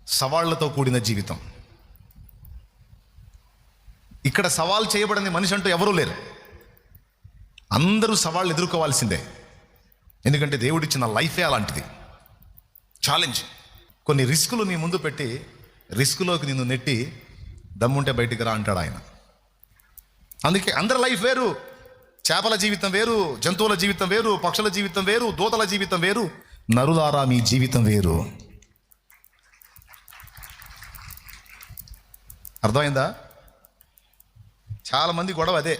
సవాళ్లతో కూడిన జీవితం. ఇక్కడ సవాల్ చేయబడని మనిషి అంటూ ఎవరూ లేరు. అందరూ సవాళ్ళు ఎదుర్కోవాల్సిందే. ఎందుకంటే దేవుడిచ్చిన లైఫే అలాంటిది. ఛాలెంజ్. కొన్ని రిస్కులు నీ ముందు పెట్టి రిస్కులోకి నిన్ను నెట్టి దమ్ముంటే బయటికి రా అంటాడు ఆయన. అందుకే అందరి లైఫ్ వేరు. చేపల జీవితం వేరు, జంతువుల జీవితం వేరు, పక్షుల జీవితం వేరు, దూతల జీవితం వేరు, నరులారా మీ జీవితం వేరు. అర్థమైందా? చాలామంది గొడవ అదే.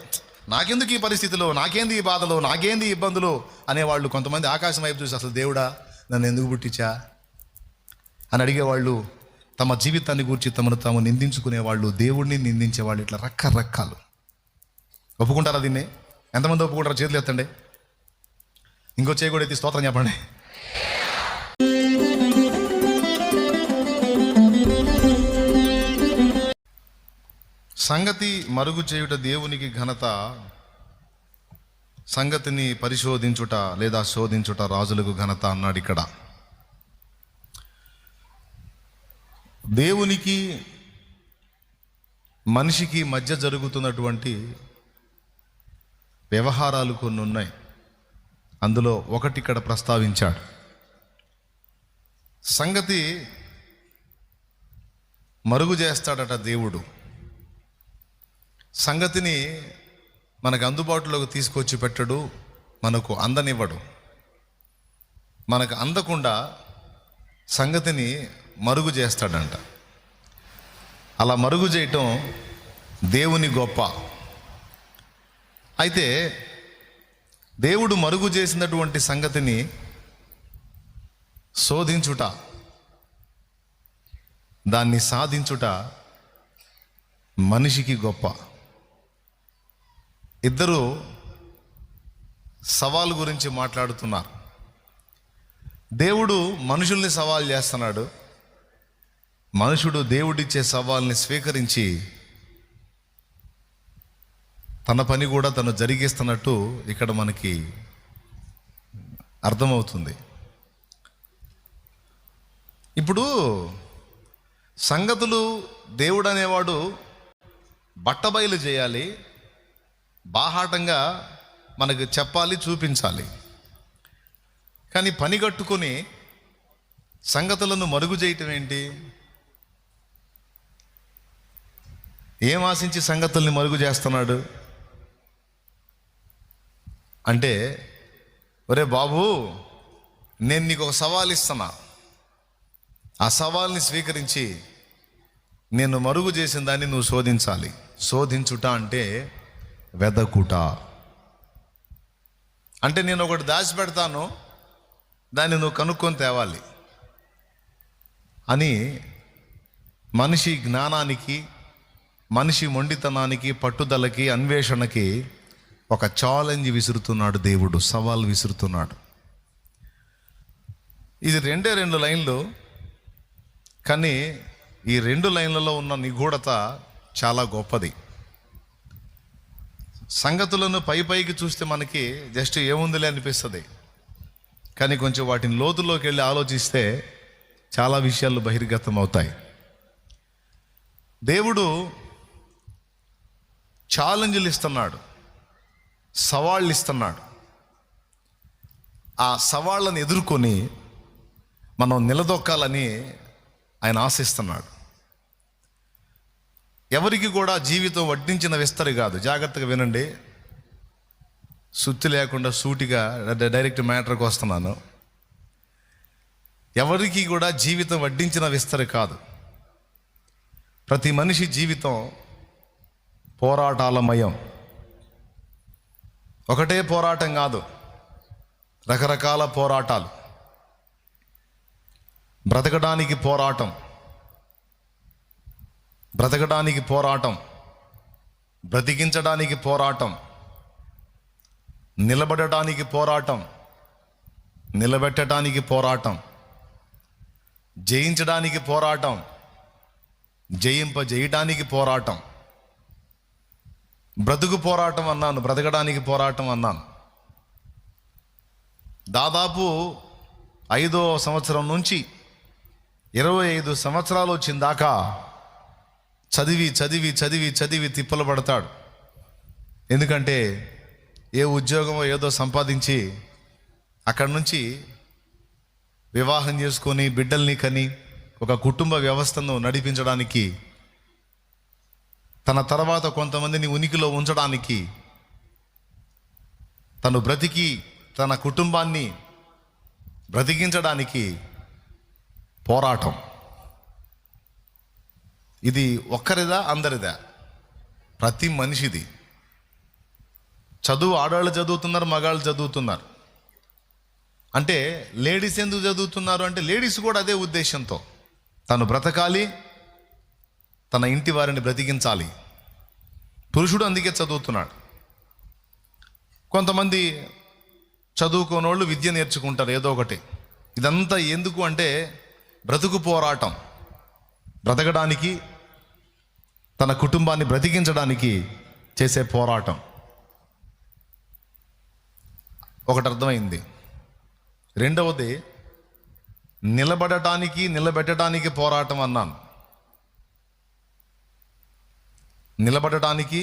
నాకెందుకు ఈ పరిస్థితులు, నాకేంది ఈ బాధలు, నాకేంది ఇబ్బందులు అనేవాళ్ళు. కొంతమంది ఆకాశం వైపు చూసి అసలు దేవుడా నన్ను ఎందుకు పుట్టించా అని అడిగేవాళ్ళు. తమ జీవితాన్ని గురించి తమను తాము నిందించుకునేవాళ్ళు, దేవుడిని నిందించేవాళ్ళు. ఇట్లా రకరకాలు. ఒప్పుకుంటారా దీన్ని? ఎంతమంది ఒప్పుకుంటారో చేతులు ఎత్తండి. ఇంకో చేయి కూడా ఎత్తి స్తోత్రం చెప్పండి. సంగతి మరుగు చేయుట దేవునికి ఘనత, సంగతిని పరిశోధించుట లేదా శోధించుట రాజులకు ఘనత అన్నాడు ఇక్కడ. దేవునికి మనిషికి మధ్య జరుగుతున్నటువంటి వ్యవహారాలు కొన్ని ఉన్నాయి. అందులో ఒకటి ఇక్కడ ప్రస్తావించాడు. సంగతి మరుగు చేస్తాడట దేవుడు. సంగతిని మనకు అందుబాటులోకి తీసుకొచ్చి పెట్టడు, మనకు అందనివ్వడు. మనకు అందకుండా సంగతిని మరుగు చేస్తాడంట. అలా మరుగు చేయటం దేవుని గొప్ప. అయితే దేవుడు మరుగు చేసినటువంటి సంగతిని శోధించుట, దాన్ని సాధించుట మనిషికి గొప్ప. ఇద్దరు సవాలు గురించి మాట్లాడుతున్నారు. దేవుడు మనుషుల్ని సవాల్ చేస్తున్నాడు. మనుషుడు దేవుడిచ్చే సవాల్ని స్వీకరించి తన పని కూడా తను జరిగిస్తున్నట్టు ఇక్కడ మనకి అర్థమవుతుంది. ఇప్పుడు సంగతులు దేవుడు అనేవాడు బట్టబయలు చేయాలి, బాహాటంగా మనకు చెప్పాలి, చూపించాలి. కానీ పని కట్టుకొని సంగతులను మరుగు చేయటం ఏంటి? ఏం ఆశించి సంగతుల్ని మరుగు చేస్తున్నాడు అంటే, ఒరే బాబు నేను నీకు ఒక సవాల్ ఇస్తున్నా, ఆ సవాల్ని స్వీకరించి నేను మరుగు చేసిన దాన్ని నువ్వు శోధించాలి. శోధించుట అంటే వెదకుట. అంటే నేను ఒకటి దాచిపెడతాను, దాన్ని నువ్వు కనుక్కొని తేవాలి అని మనిషి జ్ఞానానికి, మనిషి మొండితనానికి, పట్టుదలకి, అన్వేషణకి ఒక ఛాలెంజ్ విసురుతున్నాడు దేవుడు. సవాల్ విసురుతున్నాడు. ఇది రెండే 2 లైన్లు, కానీ ఈ 2 లైన్లలో ఉన్న నిగూఢత చాలా గొప్పది. సంగతులను పైకి చూస్తే మనకి జస్ట్ ఏముందిలే అనిపిస్తుంది. కానీ కొంచెం వాటిని లోతులోకి వెళ్ళి ఆలోచిస్తే చాలా విషయాలు బహిర్గతం అవుతాయి. దేవుడు ఛాలెంజ్లు ఇస్తున్నాడు, సవాళ్ళు ఇస్తున్నాడు. ఆ సవాళ్ళను ఎదుర్కొని మనం నిలదొక్కాలని ఆయన ఆశిస్తున్నాడు. ఎవరికి కూడా జీవితం వడ్డించిన విస్తరి కాదు. జాగ్రత్తగా వినండి, సుత్తి లేకుండా సూటిగా డైరెక్ట్ మ్యాటర్కి వస్తున్నాను. ఎవరికి కూడా జీవితం వడ్డించిన విస్తరి కాదు. ప్రతి మనిషి జీవితం పోరాటాలమయం. ఒకటే పోరాటం కాదు, రకరకాల పోరాటాలు. బ్రతకడానికి పోరాటం, బ్రతకడానికి పోరాటం, బ్రతికించడానికి పోరాటం, నిలబడటానికి పోరాటం, నిలబెట్టడానికి పోరాటం, జయించడానికి పోరాటం, జయింపజేయటానికి పోరాటం. బ్రతుకు పోరాటం అన్నాను, బ్రతకడానికి పోరాటం అన్నాను. దాదాపు 5వ సంవత్సరం నుంచి 25 సంవత్సరాలు వచ్చిందాకా చదివి చదివి చదివి చదివి తిప్పలు పడతాడు. ఎందుకంటే ఏ ఉద్యోగమో ఏదో సంపాదించి అక్కడి నుంచి వివాహం చేసుకొని బిడ్డల్ని కని ఒక కుటుంబ వ్యవస్థను నడిపించడానికి, తన తర్వాత కొంతమందిని ఉనికిలో ఉంచడానికి, తను బ్రతికి తన కుటుంబాన్ని బ్రతికించడానికి పోరాటం. ఇది ఒక్కరిదా అందరిదా? ప్రతి మనిషిది. చదువు ఆడవాళ్ళు చదువుతున్నారు, మగాళ్ళు చదువుతున్నారు. అంటే లేడీస్ ఎందుకు చదువుతున్నారు అంటే లేడీస్ కూడా అదే ఉద్దేశంతో, తను బ్రతకాలి, తన ఇంటి వారిని బ్రతికించాలి. పురుషుడు అందుకే చదువుతున్నాడు. కొంతమంది చదువుకోనోళ్ళు విద్య నేర్చుకుంటారు ఏదో ఒకటి. ఇదంతా ఎందుకు అంటే బ్రతుకు పోరాటం, బ్రతకడానికి, తన కుటుంబాన్ని బ్రతికించడానికి చేసే పోరాటం. ఒకటి అర్థమైంది. రెండవది నిలబడటానికి నిలబెట్టడానికి పోరాటం అన్నాను. నిలబడటానికి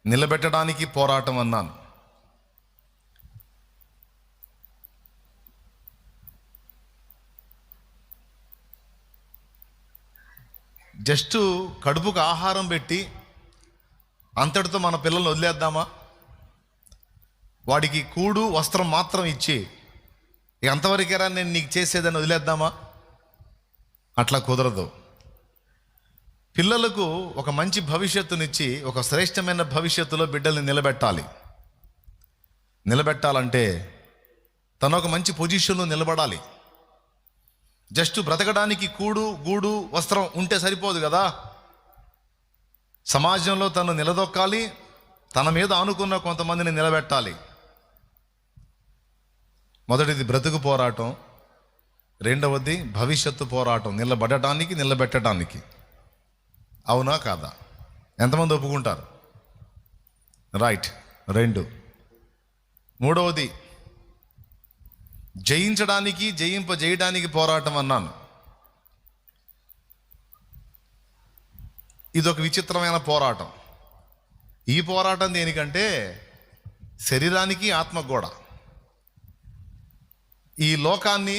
నిలబెట్టడానికి పోరాటం అన్నాను. జస్ట్ కడుపుకు ఆహారం పెట్టి అంతటితో మన పిల్లల్ని వదిలేద్దామా? వాడికి కూడు వస్త్రం మాత్రం ఇచ్చి ఇక అంతవరకేరా నేను నీకు చేసేదని వదిలేద్దామా? అట్లా కుదరదు. పిల్లలకు ఒక మంచి భవిష్యత్తునిచ్చి ఒక శ్రేష్టమైన భవిష్యత్తులో బిడ్డల్ని నిలబెట్టాలి. నిలబెట్టాలంటే తను ఒక మంచి పొజిషన్లో నిలబడాలి. జస్ట్ బ్రతకడానికి కూడు గూడు వస్త్రం ఉంటే సరిపోదు కదా. సమాజంలో తను నిలదొక్కాలి, తన మీద ఆనుకున్న కొంతమందిని నిలబెట్టాలి. మొదటిది బ్రతుకు పోరాటం, రెండవది భవిష్యత్తు పోరాటం, నిలబడటానికి నిలబెట్టడానికి. అవునా కాదా? ఎంతమంది ఒప్పుకుంటారు? రైట్. 2. మూడవది జయించడానికి జయింపజేయడానికి పోరాటం అన్నాను. ఇదొక విచిత్రమైన పోరాటం. ఈ పోరాటం దేనికంటే శరీరానికి ఆత్మకు కూడా. ఈ లోకాన్ని,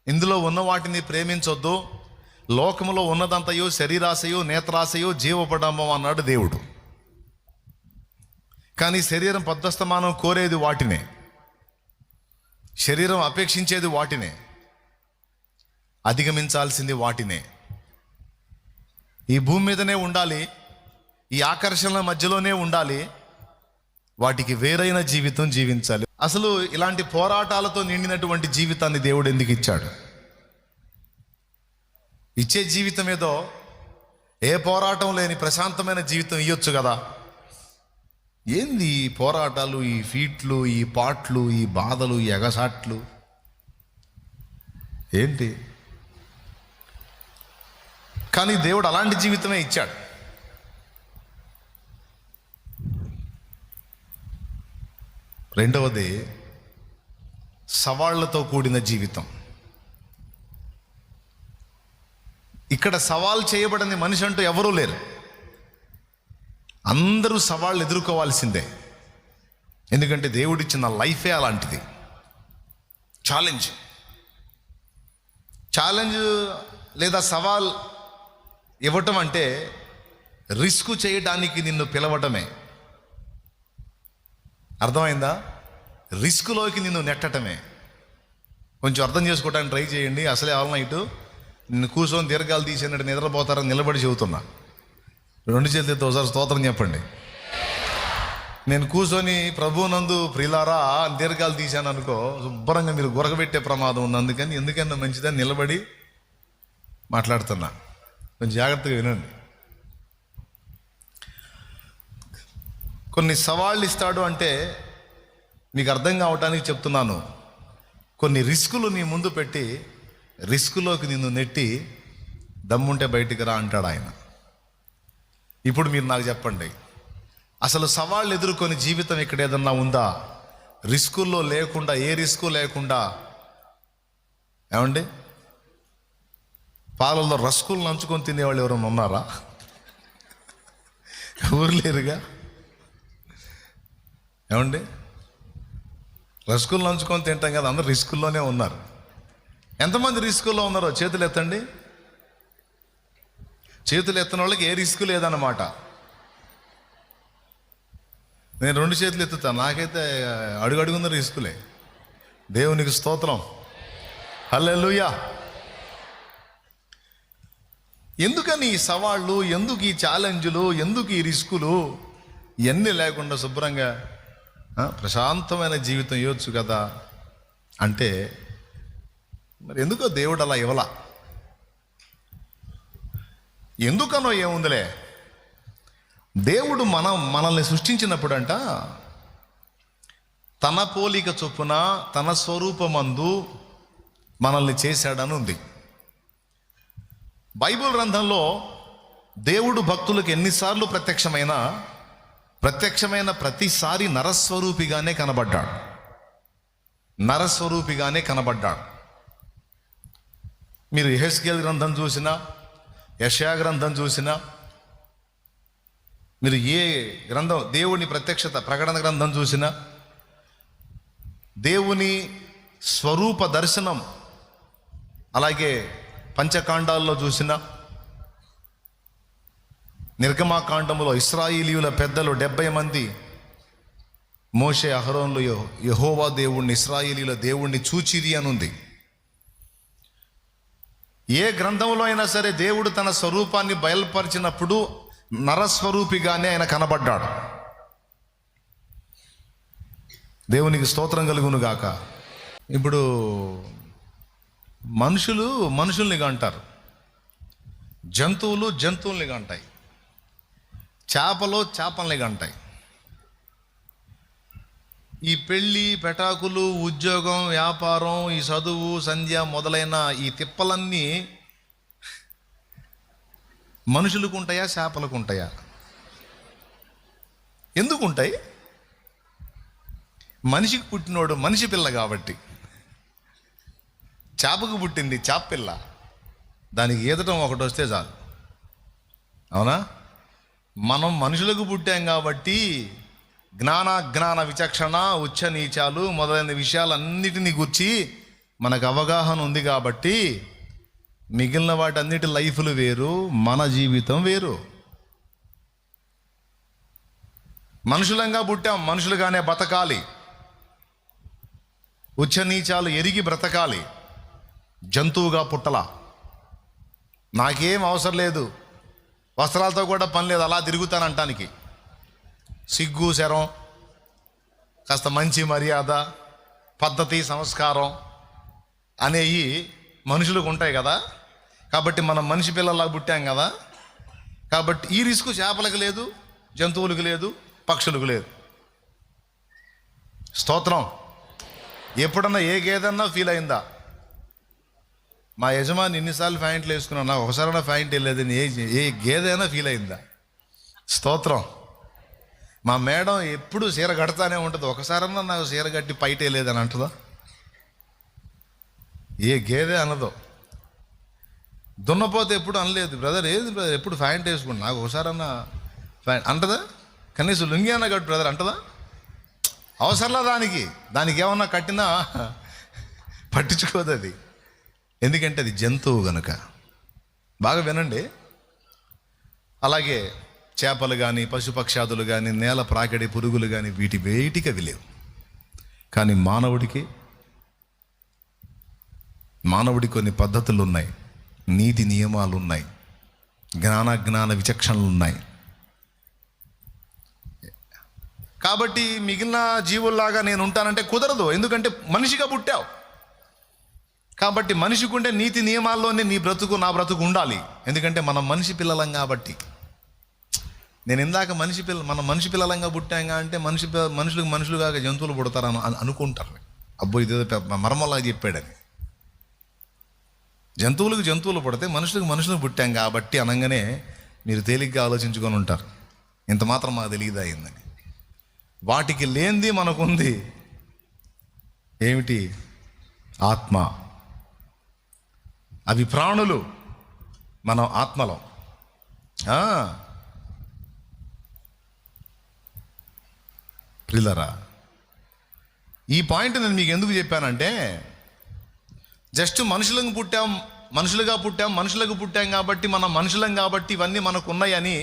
ఇందులో ఉన్న వాటిని ప్రేమించొద్దు, లోకములో ఉన్నదంతయో శరీరాశయో నేత్రాశయో జీవపడమో అన్నాడు దేవుడు. కానీ శరీరం పద్దస్తమానం కోరేది వాటినే, శరీరం అపేక్షించేది వాటినే, అధిగమించాల్సింది వాటినే. ఈ భూమి మీదనే ఉండాలి, ఈ ఆకర్షణల మధ్యలోనే ఉండాలి, వాటికి వేరైన జీవితం జీవించాలి. అసలు ఇలాంటి పోరాటాలతో నిండినటువంటి జీవితాన్ని దేవుడు ఎందుకు ఇచ్చాడు? ఇచ్చే జీవితం ఏదో ఏ పోరాటం లేని ప్రశాంతమైన జీవితం ఇవ్వచ్చు కదా. ఏంది ఈ పోరాటాలు, ఈ ఫీట్లు, ఈ పాట్లు, ఈ బాధలు, ఈ ఎగసాట్లు ఏంటి? కానీ దేవుడు అలాంటి జీవితమే ఇచ్చాడు. రెండవది సవాళ్లతో కూడిన జీవితం. ఇక్కడ సవాల్ చేయబడని మనిషి అంటూ ఎవరూ లేరు. అందరూ సవాళ్ళు ఎదుర్కోవాల్సిందే. ఎందుకంటే దేవుడిచ్చిన లైఫే అలాంటిది. ఛాలెంజ్ లేదా సవాల్ ఇవ్వటం అంటే రిస్క్ చేయడానికి నిన్ను పిలవటమే. అర్థమైందా? రిస్క్లోకి నిన్ను నెట్టటమే. కొంచెం అర్థం చేసుకోవడానికి ట్రై చేయండి. అసలే ఆల్ నైట్ నిన్ను కూర్చొని దీర్ఘాలు తీసేనట్టు నిద్రపోతారని నిలబడి చెబుతున్నా. 2 చేతులతో ఒకసారి స్తోత్రం చెప్పండి. నేను కూర్చొని ప్రభువునందు ప్రియులారా దీర్ఘాలు తీశాను అనుకో, శుభ్రంగా మీరు గురకబెట్టే ప్రమాదం ఉంది. అందుకని ఎందుకన్నా మంచిదని నిలబడి మాట్లాడుతున్నా. కొంచెం జాగ్రత్తగా వినండి. కొన్ని సవాళ్ళు ఇస్తాడు అంటే మీకు అర్థం కావటానికి చెప్తున్నాను. కొన్ని రిస్కులు నీ ముందు పెట్టి రిస్కులోకి నిన్ను నెట్టి దమ్ముంటే బయటికి రా అంటాడు ఆయన. ఇప్పుడు మీరు నాకు చెప్పండి, అసలు సవాళ్ళు ఎదుర్కొని జీవితం ఇక్కడ ఏదన్నా ఉందా? రిస్కుల్లో లేకుండా, ఏ రిస్కు లేకుండా, ఏమండి పాలల్లో రస్కులు నంచుకొని తినేవాళ్ళు ఎవరైనా ఉన్నారా? ఎవరు లేరుగా. ఏమండి, రస్కులు నంచుకొని తింటాం కదా, అందరూ రిస్కుల్లోనే ఉన్నారు. ఎంతమంది రిస్కుల్లో ఉన్నారో చేతులు ఎత్తండి. చేతులు ఎత్తని వాళ్ళకి ఏ రిస్క్ లేదన్నమాట. నేను 2 చేతులు ఎత్తుతాను, నాకైతే అడుగడుగున్న రిస్కులే. దేవునికి స్తోత్రం, హల్లెలూయా. ఎందుకని ఈ సవాళ్ళు, ఎందుకు ఈ ఛాలెంజ్లు, ఎందుకు ఈ రిస్కులు? ఇవన్నీ లేకుండా శుభ్రంగా ప్రశాంతమైన జీవితం ఇవ్వచ్చు కదా అంటే, మరి ఎందుకో దేవుడు అలా ఇవ్వలా. ఎందుకనో ఏముందిలే. దేవుడు మనల్ని సృష్టించినప్పుడంట తన పోలిక చొప్పున తన స్వరూపమందు మనల్ని చేశాడని ఉంది. బైబిల్ గ్రంథంలో దేవుడు భక్తులకు ఎన్నిసార్లు ప్రత్యక్షమైన ప్రతిసారి నరస్వరూపిగానే కనబడ్డాడు. మీరు యెహెజ్కేలు గ్రంథం చూసినా, యెషయా గ్రంథం చూసినా, మీరు ఏ గ్రంథం, దేవుని ప్రత్యక్షత ప్రకటన గ్రంథం చూసినా, దేవుని స్వరూప దర్శనం అలాగే పంచకాండాల్లో చూసిన, నిర్గమాకాండములో ఇశ్రాయేలీయుల పెద్దలు 70 మంది మోషే అహరోన్లు యెహోవా దేవుణ్ణి, ఇశ్రాయేలీయుల దేవుణ్ణి చూచిరి అనుంది. ఏ గ్రంథంలో అయినా సరే దేవుడు తన స్వరూపాన్ని బయలుపరిచినప్పుడు నరస్వరూపిగానే ఆయన కనబడ్డాడు. దేవునికి స్తోత్రం కలుగును గాక. ఇప్పుడు మనుషుల్ని అంటారు, జంతువుల్ని అంటాయి, చేపల్ని అంటాయి. ఈ పెళ్ళి, పెటాకులు, ఉద్యోగం, వ్యాపారం, ఈ చదువు, సంధ్య మొదలైన ఈ తిప్పలన్నీ మనుషులకు ఉంటాయా, చేపలకు ఉంటాయా? ఎందుకు ఉంటాయి? మనిషికి పుట్టినోడు మనిషి పిల్ల కాబట్టి. చేపకు పుట్టింది చేప పిల్ల, దానికి ఈదటం ఒకటి వస్తే చాలు. అవునా? మనం మనుషులకు పుట్టాం కాబట్టి జ్ఞాన విచక్షణ, ఉచ్చ నీచాలు మొదలైన విషయాలన్నిటినీ గురించి మనకు అవగాహన ఉంది కాబట్టి మిగిలిన వాటన్నిటి లైఫ్లు వేరు, మన జీవితం వేరు. మనుషులంగా పుట్టాం, మనుషులుగానే బతకాలి, ఉచ్చ నీచాలు ఎరిగి బ్రతకాలి. జంతువుగా పుట్టలా. నాకేం అవసరం లేదు, వస్త్రాలతో కూడా పని లేదు, అలా తిరుగుతానంటానికి. సిగ్గు, శరం, కాస్త మంచి మర్యాద, పద్ధతి, సంస్కారం అనేవి మనుషులకు ఉంటాయి కదా. కాబట్టి మనం మనిషి పిల్లల్లా పుట్టాం కదా. కాబట్టి ఈ రిస్క్ చేపలకు లేదు, జంతువులకు లేదు, పక్షులకు లేదు. స్తోత్రం. ఎప్పుడన్నా ఏ గేదన్నా ఫీల్ అయిందా? మా యజమాని ఎన్నిసార్లు ప్యాంట్లు వేసుకున్నా, నాకు ఒకసారైనా ప్యాంట్ వెళ్ళలేదని ఏ గేదైనా ఫీల్ అయిందా? స్తోత్రం. మా మేడం ఎప్పుడు చీర కడతానే ఉంటుంది, ఒకసారన్నా నాకు చీర కట్టి పైట వేయలేదని అంటుందా? ఏ గేదె అనదో. దున్నపోతే ఎప్పుడు అనలేదు, బ్రదర్ ఎప్పుడు ప్యాంట్ వేసుకుంటా, నాకు ఒకసారన్నా ప్యాంట్ అంటదా? కనీసం లుంగి అన్న కట్టు బ్రదర్ అంటదా? అవసరంలా దానికి ఏమన్నా కట్టినా పట్టించుకోదు అది. ఎందుకంటే అది జంతువు గనుక. బాగా వినండి. అలాగే చేపలు కానీ, పశుపక్షాదులు కానీ, నేల ప్రాకిడి పురుగులు కానీ, వేటికి అవి లేవు. కానీ మానవుడి కొన్ని పద్ధతులు ఉన్నాయి, నీతి నియమాలు ఉన్నాయి, జ్ఞాన విచక్షణలు ఉన్నాయి. కాబట్టి మిగిలిన జీవుల్లాగా నేను ఉంటానంటే కుదరదు. ఎందుకంటే మనిషిగా పుట్టావు కాబట్టి మనిషికి ఉండే నీతి నియమాల్లోనే నా బ్రతుకు ఉండాలి. ఎందుకంటే మనం మనిషి పిల్లలం కాబట్టి. నేను ఇందాక మనం మనిషి పిల్లలంగా పుట్టాంగా అంటే మనుషులుగా జంతువులు పుడతారని అనుకుంటారు. అబ్బో ఇదేదో మర్మలాగా చెప్పాడని. జంతువులు పుడితే మనుషులకు పుట్టాం కాబట్టి అనగానే మీరు తేలిగ్గా ఆలోచించుకొని ఉంటారు, ఇంత మాత్రం మాకు తెలియదా అయిందని. వాటికి లేనిది మనకుంది. ఏమిటి? ఆత్మ. అవి ప్రాణులు. మనం ఆత్మలో. ప్రియులారా, ఈ పాయింట్ నేను మీకు ఎందుకు చెప్పానంటే, జస్ట్ మనుషులకు పుట్టాం కాబట్టి మనం మనుషులం కాబట్టి ఇవన్నీ మనకు ఉన్నాయని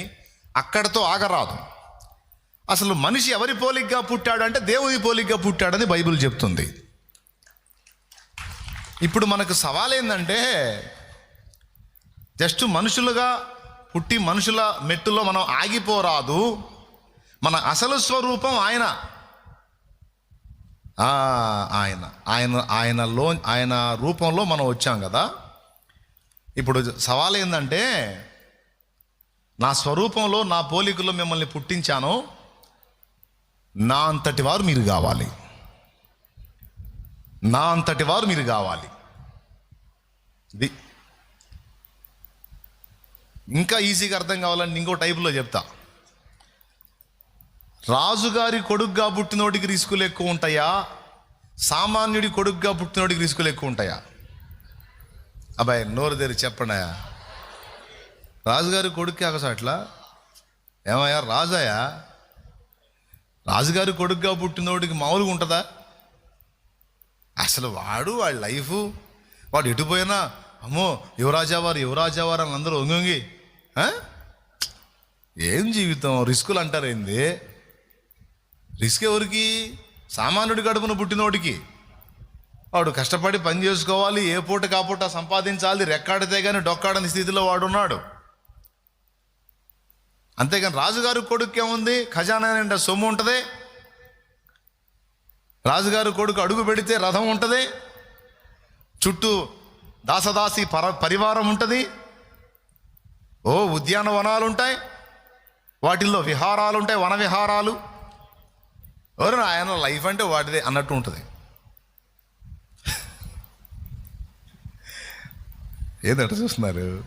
అక్కడితో ఆగరాదు. అసలు మనిషి ఎవరి పోలికగా పుట్టాడంటే దేవుని పోలికగా పుట్టాడని బైబిల్ చెప్తుంది. ఇప్పుడు మనకు సవాల్ ఏంటంటే, జస్ట్ మనుషులుగా పుట్టి మనుషుల మెట్టులో మనం ఆగిపోరాదు. మన అసలు స్వరూపం ఆయన రూపంలో మనం వచ్చాం కదా. ఇప్పుడు సవాల్ ఏంటంటే, నా స్వరూపంలో నా పోలికలో మిమ్మల్ని పుట్టించాను, నా అంతటి వారు మీరు కావాలి. ఇది ఇంకా ఈజీగా అర్థం కావాలని ఇంకో టైపులో చెప్తా. రాజుగారి కొడుకుగా పుట్టినోడికి రిస్కులు ఎక్కువ ఉంటాయా, సామాన్యుడి కొడుకుగా పుట్టినోడికి రిస్కులు ఎక్కువ ఉంటాయా? అబ్బాయి నోరు తెరి చెప్పండి. రాజుగారి కొడుక్కి అగసాట్లా ఏమయ్యా రాజాయా? రాజుగారి కొడుకుగా పుట్టినోడికి మామూలుగా ఉంటుందా? అసలు వాడి లైఫ్, వాడు ఎటుపోయినా అమ్మో యువరాజావారు అని అందరూ ఒంగి ఏం జీవితం, రిస్కులు అంటారేంది? రిస్క్ ఎవరికి? సామాన్యుడి గడుపున పుట్టినోడికి. వాడు కష్టపడి పని చేసుకోవాలి, ఏ పూట కాపూట సంపాదించాలి, రెక్కాడితే కానీ డొక్కాడని స్థితిలో వాడున్నాడు. అంతేగాని రాజుగారి కొడుకు ఏముంది? ఖజానా నిండా సొమ్ము ఉంటుంది. రాజుగారి కొడుకు అడుగు పెడితే రథం ఉంటుంది, చుట్టూ దాసదాసి పరివారం ఉంటుంది, ఉద్యానవనాలు ఉంటాయి, వాటిల్లో విహారాలు ఉంటాయి, వన విహారాలు. ఎవరు ఆయన లైఫ్ అంటే వాటిదే అన్నట్టు ఉంటుంది. ఏదంట చూస్తున్నారు మీరు?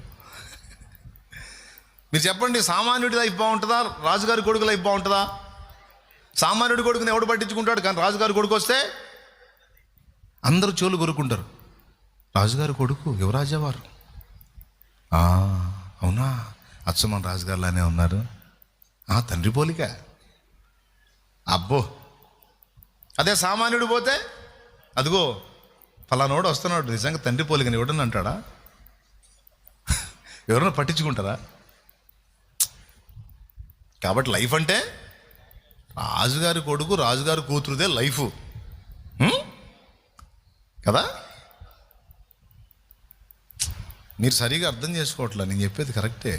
చెప్పండి, సామాన్యుడి లైఫ్ బాగుంటుందా, రాజుగారి కొడుకు లైఫ్ బాగుంటుందా? సామాన్యుడి కొడుకుని ఎవడు పట్టించుకుంటాడు? కానీ రాజుగారి కొడుకు వస్తే అందరూ చెవులు కొరుక్కుంటారు. రాజుగారి కొడుకు యువరాజావారు, అవునా, అచ్చమన్ రాజుగారులానే ఉన్నారు, తండ్రి పోలిక. అబ్బో, అదే సామాన్యుడు పోతే అదిగో ఫలానోడు వస్తున్నాడు, నిజంగా తండ్రి పోలికని ఎవడని అంటాడా? ఎవరన్నా పట్టించుకుంటారా? కాబట్టి లైఫ్ అంటే రాజుగారి కొడుకు రాజుగారి కూతురుదే లైఫ్ కదా. మీరు సరిగా అర్థం చేసుకోవట్లే, నేను చెప్పేది కరెక్టే.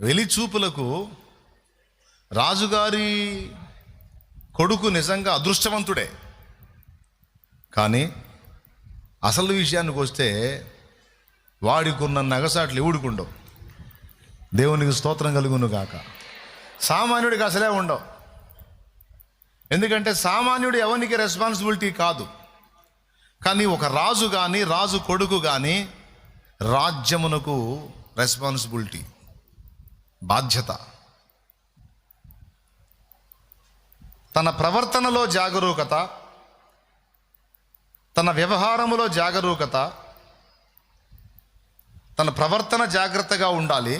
వెలిచూపులకు రాజుగారి కొడుకు నిజంగా అదృష్టవంతుడే. కానీ అసలు విషయానికి వస్తే వాడికున్న నగసాట్లు ఎవడికుండవు. దేవునికి స్తోత్రం కలుగును గాక. సామాన్యుడికి అసలే ఉండవు. ఎందుకంటే సామాన్యుడు ఎవరికి రెస్పాన్సిబిలిటీ కాదు. కానీ ఒక రాజు కానీ రాజు కొడుకు కానీ రాజ్యమునకు రెస్పాన్సిబిలిటీ, బాధ్యత. తన ప్రవర్తనలో జాగరూకత, తన వ్యవహారములో జాగరూకత, తన ప్రవర్తన జాగ్రత్తగా ఉండాలి.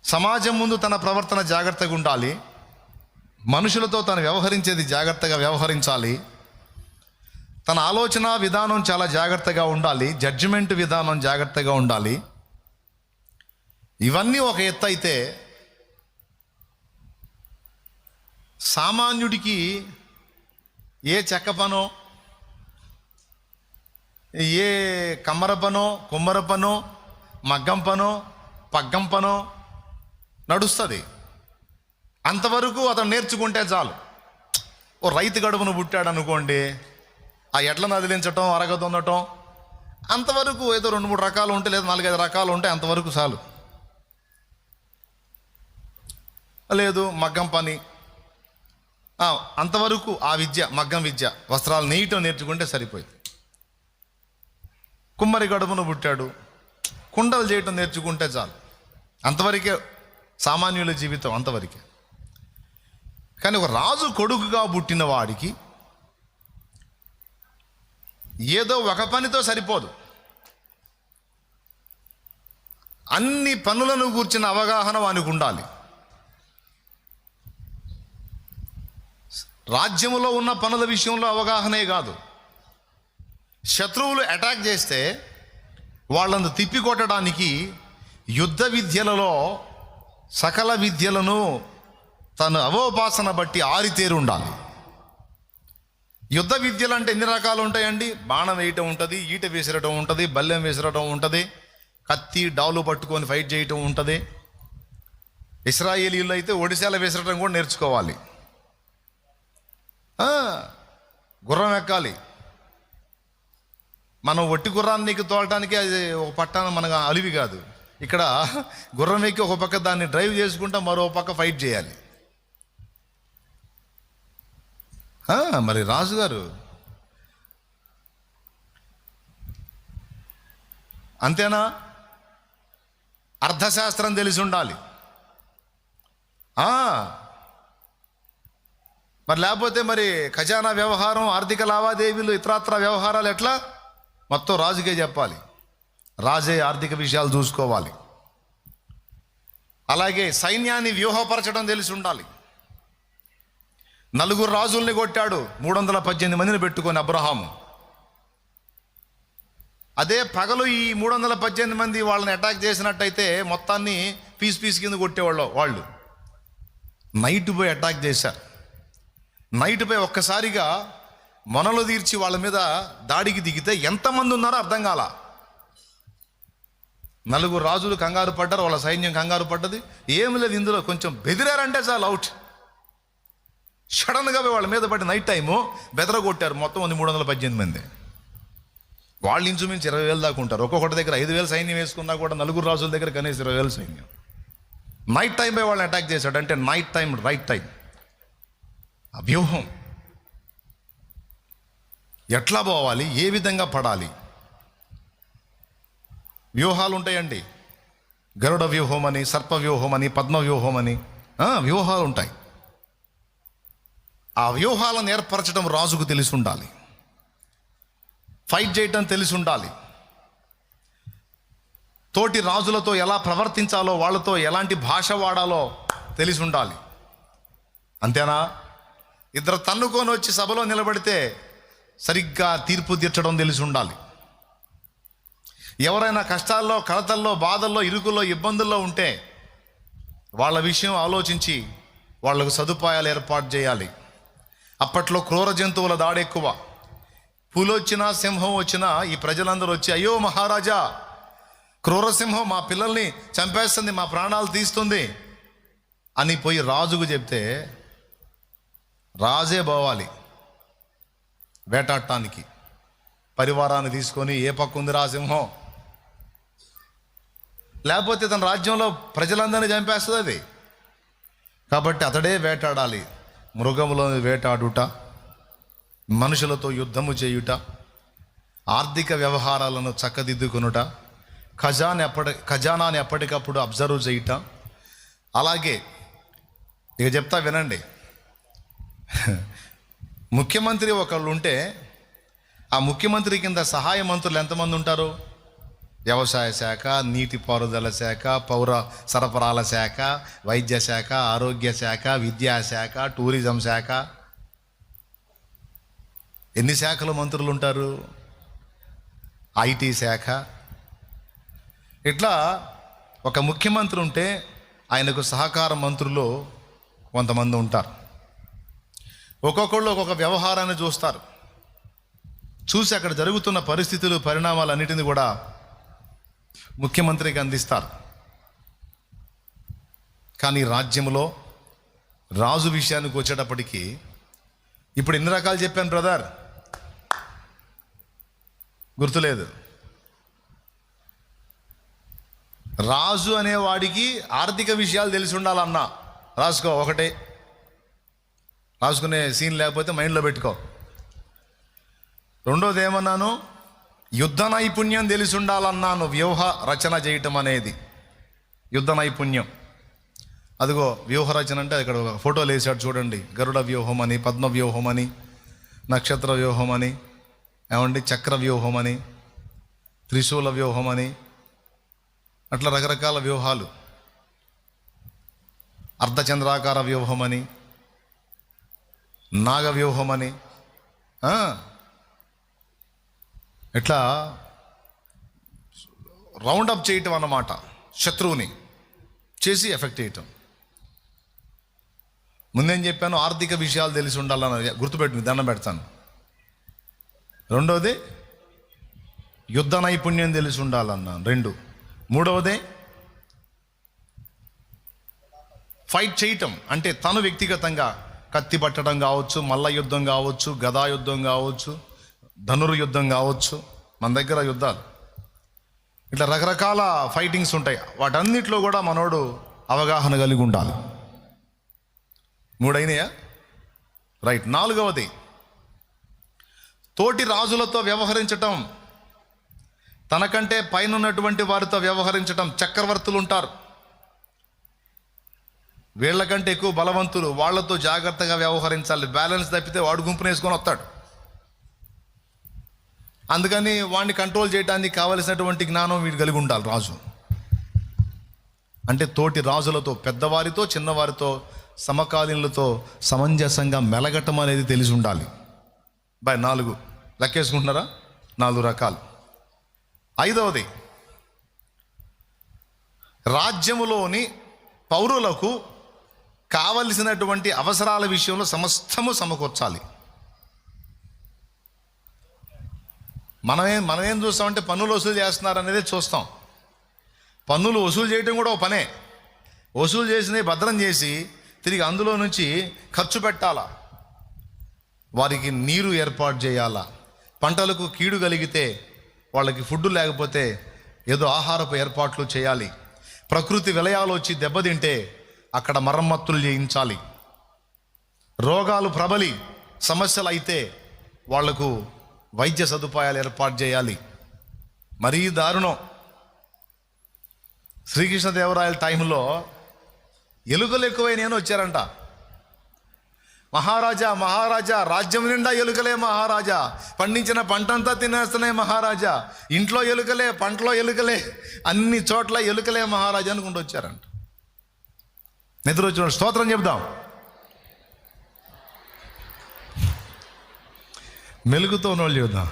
సమాజం ముందు తన ప్రవర్తన జాగ్రత్తగా ఉండాలి. మనుషులతో తను వ్యవహరించేది జాగ్రత్తగా వ్యవహరించాలి. తన ఆలోచన విధానం చాలా జాగ్రత్తగా ఉండాలి. జడ్జిమెంట్ విధానం జాగ్రత్తగా ఉండాలి. ఇవన్నీ ఒక ఎత్తు అయితే, సామాన్యుడికి ఏ చెక్క పనో, ఏ కమ్మర పనో, కుమ్మర పనో, మగ్గం పనో, పగ్గం పనో నడుస్తుంది. అంతవరకు అతను నేర్చుకుంటే చాలు. ఓ రైతు గడుపును పుట్టాడు అనుకోండి, ఆ ఎడ్లను అదిలించటం, అరగదొన్నటం, అంతవరకు ఏదో 2-3 రకాలు ఉంటాయి, లేదా 4-5 రకాలు ఉంటాయి, అంతవరకు చాలు. లేదు మగ్గం పని, అంతవరకు ఆ విద్య, మగ్గం విద్య, వస్త్రాలు నేయటం నేర్చుకుంటే సరిపోయింది. కుమ్మరి గడుపును పుట్టాడు, కుండలు చేయటం నేర్చుకుంటే చాలు. అంతవరకే సామాన్యుల జీవితం, అంతవరకే. కానీ ఒక రాజు కొడుకుగా పుట్టిన వాడికి ఏదో ఒక పనితో సరిపోదు. అన్ని పనులను గూర్చిన అవగాహన వానికి ఉండాలి. రాజ్యములో ఉన్న పనుల విషయంలో అవగాహనే కాదు, శత్రువులు అటాక్ చేస్తే వాళ్ళను తిప్పికొట్టడానికి యుద్ధ విద్యలలో సకల విద్యలను తన అవోపాసన బట్టి ఆరితేరు ఉండాలి. యుద్ధ విద్యలు అంటే ఎన్ని రకాలు ఉంటాయండి? బాణం వేయటం ఉంటుంది, ఈట విసరటం ఉంటుంది, బల్లెం విసరటం ఉంటుంది, కత్తి డాలు పట్టుకొని ఫైట్ చేయటం ఉంటుంది. ఇశ్రాయేలీలు అయితే ఒడిశాల విసరటం కూడా నేర్చుకోవాలి. గుర్రం ఎక్కాలి. మనం ఒట్టి గుర్రానికి తోలటానికి అది ఒక పట్టాన మనకు అలివి కాదు. ఇక్కడ గుర్రం ఎక్కి ఒక పక్క దాన్ని డ్రైవ్ చేసుకుంటా మరో పక్క ఫైట్ చేయాలి. మరి రాజుగారు అంతేనా? అర్థశాస్త్రం తెలిసి ఉండాలి. మరి లేకపోతే మరి ఖజానా వ్యవహారం, ఆర్థిక లావాదేవీలు, ఇతరత్ర వ్యవహారాలు ఎట్లా? మొత్తం రాజుకే చెప్పాలి. రాజే ఆర్థిక విషయాలు చూసుకోవాలి. అలాగే సైన్యాన్ని వ్యూహపరచడం తెలిసి ఉండాలి. 4 రాజుల్ని కొట్టాడు 318 మందిని పెట్టుకొని అబ్రహాము. అదే పగలు ఈ 318 మంది వాళ్ళని అటాక్ చేసినట్టయితే మొత్తాన్ని పీస్ కింద కొట్టేవాళ్ళు. వాళ్ళు నైట్ పోయి అటాక్ చేశారు. నైట్ పోయి ఒక్కసారిగా మొనలు తీర్చి వాళ్ళ మీద దాడికి దిగితే ఎంతమంది ఉన్నారో అర్థం కాల. 4 రాజులు కంగారు పడ్డారు, వాళ్ళ సైన్యం కంగారు పడ్డది. ఏమి లేదు, ఇందులో కొంచెం బెదిరారంటే చాలు అవుట్. సడన్గా వాళ్ళ మీద పడి నైట్ టైము బెదరగొట్టారు. మొత్తం 318 మంది. వాళ్ళు ఇంచుమించు 20,000 దాకా ఉంటారు. ఒక్కొక్కటి దగ్గర 5,000 సైన్యం వేసుకున్నా కూడా 4 రాజుల దగ్గర కనీసం 20,000 సైన్యం. నైట్ టైం పోయి వాళ్ళని అటాక్ చేశాడు. అంటే నైట్ టైం రైట్ టైం. ఆ వ్యూహం ఎట్లా పోవాలి, ఏ విధంగా పడాలి? వ్యూహాలు ఉంటాయండి. గరుడ వ్యూహం అని, సర్ప వ్యూహం అని, పద్మ వ్యూహం అని వ్యూహాలు ఉంటాయి. ఆ వ్యూహాలను ఏర్పరచడం రాజుకు తెలిసి ఉండాలి. ఫైట్ చేయటం తెలిసి ఉండాలి. తోటి రాజులతో ఎలా ప్రవర్తించాలో, వాళ్ళతో ఎలాంటి భాష వాడాలో తెలిసి ఉండాలి. అంతేనా? ఇద్దరు తన్నుకొని వచ్చి సభలో నిలబడితే సరిగ్గా తీర్పు తీర్చడం తెలిసి ఉండాలి. ఎవరైనా కష్టాల్లో, కలతల్లో, బాధల్లో, ఇరుకుల్లో, ఇబ్బందుల్లో ఉంటే వాళ్ళ విషయం ఆలోచించి వాళ్లకు సదుపాయాలు ఏర్పాటు చేయాలి. అప్పట్లో క్రూర జంతువుల దాడి ఎక్కువ. పులి వచ్చినా, సింహం వచ్చినా ఈ ప్రజలందరూ వచ్చి, అయ్యో మహారాజా, క్రూరసింహం మా పిల్లల్ని చంపేస్తుంది, మా ప్రాణాలు తీస్తుంది అని పోయి రాజుకు చెప్తే రాజే పోవాలి వేటాడటానికి. పరివారాన్ని తీసుకొని ఏ పక్క ఉంది రా సింహం, లేకపోతే తన రాజ్యంలో ప్రజలందరినీ చంపేస్తుంది అది. కాబట్టి అతడే వేటాడాలి. మృగములను వేటాడుట, మనుషులతో యుద్ధము చేయుట, ఆర్థిక వ్యవహారాలను చక్కదిద్దుకొనుట, ఖజానాని ఎప్పటికప్పుడు అబ్జర్వ్ చేయుట. అలాగే ఇక చెప్తా వినండి. ముఖ్యమంత్రి ఒకళ్ళు ఉంటే ఆ ముఖ్యమంత్రి కింద సహాయ మంత్రులు ఎంతమంది ఉంటారు? వ్యవసాయ శాఖ, నీటిపారుదల శాఖ, పౌర సరఫరాల శాఖ, వైద్య శాఖ, ఆరోగ్య శాఖ, విద్యాశాఖ, టూరిజం శాఖ. ఎన్ని శాఖల మంత్రులు ఉంటారు? ఐటీ శాఖ. ఇట్లా ఒక ముఖ్యమంత్రి ఉంటే ఆయనకు సహకార మంత్రులు కొంతమంది ఉంటారు. ఒక్కొక్కళ్ళు ఒక్కొక్క వ్యవహారాన్ని చూస్తారు. చూసి అక్కడ జరుగుతున్న పరిస్థితులు, పరిణామాలన్నిటిని కూడా ముఖ్యమంత్రికి అందిస్తారు. కానీ రాజ్యంలో రాజు విషయానికి వచ్చేటప్పటికి ఇప్పుడు ఎన్ని రకాలు చెప్పాను బ్రదర్? గుర్తులేదు. రాజు అనేవాడికి ఆర్థిక విషయాలు తెలిసి ఉండాలన్నా రాసుకో. ఒకటే రాసుకునే సీన్ లేకపోతే మైండ్లో పెట్టుకో. రెండోది ఏమన్నాను? యుద్ధ నైపుణ్యం తెలిసి ఉండాలన్నాను. వ్యూహ రచన చేయటం అనేది యుద్ధ నైపుణ్యం. అదిగో వ్యూహ రచన అంటే ఇక్కడ ఒక ఫోటోలు వేసాడు చూడండి. గరుడ వ్యూహం అని, పద్మ వ్యూహం అని, నక్షత్ర వ్యూహం అని, ఏమండి చక్ర వ్యూహం అని, త్రిశూల వ్యూహం అని, అట్లా రకరకాల వ్యూహాలు, అర్ధచంద్రాకార వ్యూహం అని, నాగ వ్యూహం అని, ఇట్లా రౌండప్ చేయటం అన్నమాట. శత్రువుని చేసి ఎఫెక్ట్ చేయటం. ముందేం చెప్పాను, ఆర్థిక విషయాలు తెలిసి ఉండాలని గుర్తుపెట్టి దండం పెడతాను. రెండవది యుద్ధ నైపుణ్యం తెలిసి ఉండాలన్నాను. 2. మూడవది ఫైట్ చేయటం, అంటే తను వ్యక్తిగతంగా కత్తి పట్టడం కావచ్చు, మల్ల యుద్ధం కావచ్చు, గదా యుద్ధం కావచ్చు, ధనుర్యుద్ధం కావచ్చు. మన దగ్గర యుద్ధాలు ఇట్లా రకరకాల ఫైటింగ్స్ ఉంటాయి. వాటన్నిటిలో కూడా మనోడు అవగాహన కలిగి ఉండాలి. 3 అయినాయా? రైట్. 4వది తోటి రాజులతో వ్యవహరించటం, తనకంటే పైన ఉన్నటువంటి వారితో వ్యవహరించటం. చక్రవర్తులు ఉంటారు, వీళ్ళకంటే ఎక్కువ బలవంతులు, వాళ్ళతో జాగ్రత్తగా వ్యవహరించాలి. బ్యాలెన్స్ తప్పితే వాడు గుంపును వేసుకొని వస్తాడు. అందుకని వాడిని కంట్రోల్ చేయడానికి కావలసినటువంటి జ్ఞానం వీడు కలిగి ఉండాలి రాజు. అంటే తోటి రాజులతో, పెద్దవారితో, చిన్నవారితో, సమకాలీనులతో సమంజసంగా మెలగటం అనేది తెలిసి ఉండాలి. 4 లెక్కేసుకుంటున్నారా? 4 రకాలు. 5వది రాజ్యములోని పౌరులకు కావలసినటువంటి అవసరాల విషయంలో సమస్తము సమకూర్చాలి. మనమేం చూస్తామంటే పన్నులు వసూలు చేస్తున్నారు అనేది చూస్తాం. పన్నులు వసూలు చేయడం కూడా ఒక పనే. వసూలు చేసినవి భద్రం చేసి తిరిగి అందులో నుంచి ఖర్చు పెట్టాలా, వారికి నీరు ఏర్పాటు చేయాలా, పంటలకు కీడు కలిగితే వాళ్ళకి ఫుడ్ లేకపోతే ఏదో ఆహారపు ఏర్పాట్లు చేయాలి, ప్రకృతి విలయాలు వచ్చి దెబ్బతింటే అక్కడ మరమ్మతులు చేయించాలి, రోగాలు ప్రబలి సమస్యలు అయితే వాళ్లకు వైద్య సదుపాయాలు ఏర్పాటు చేయాలి. మరీ దారుణం, శ్రీకృష్ణదేవరాయల టైంలో ఎలుకలు ఎక్కువైనా వచ్చారంట. మహారాజా మహారాజా, రాజ్యం నిండా ఎలుకలే మహారాజా, పండించిన పంటంతా తినేస్తున్నాయి మహారాజా, ఇంట్లో ఎలుకలే, పంటలో ఎలుకలే, అన్ని చోట్ల ఎలుకలే మహారాజా అనుకుంటూ వచ్చారంట. నిద్ర వచ్చిన స్తోత్రం చెప్దాం. మెలుగుతో ఉన్నోళ్ళు చెబుదాం.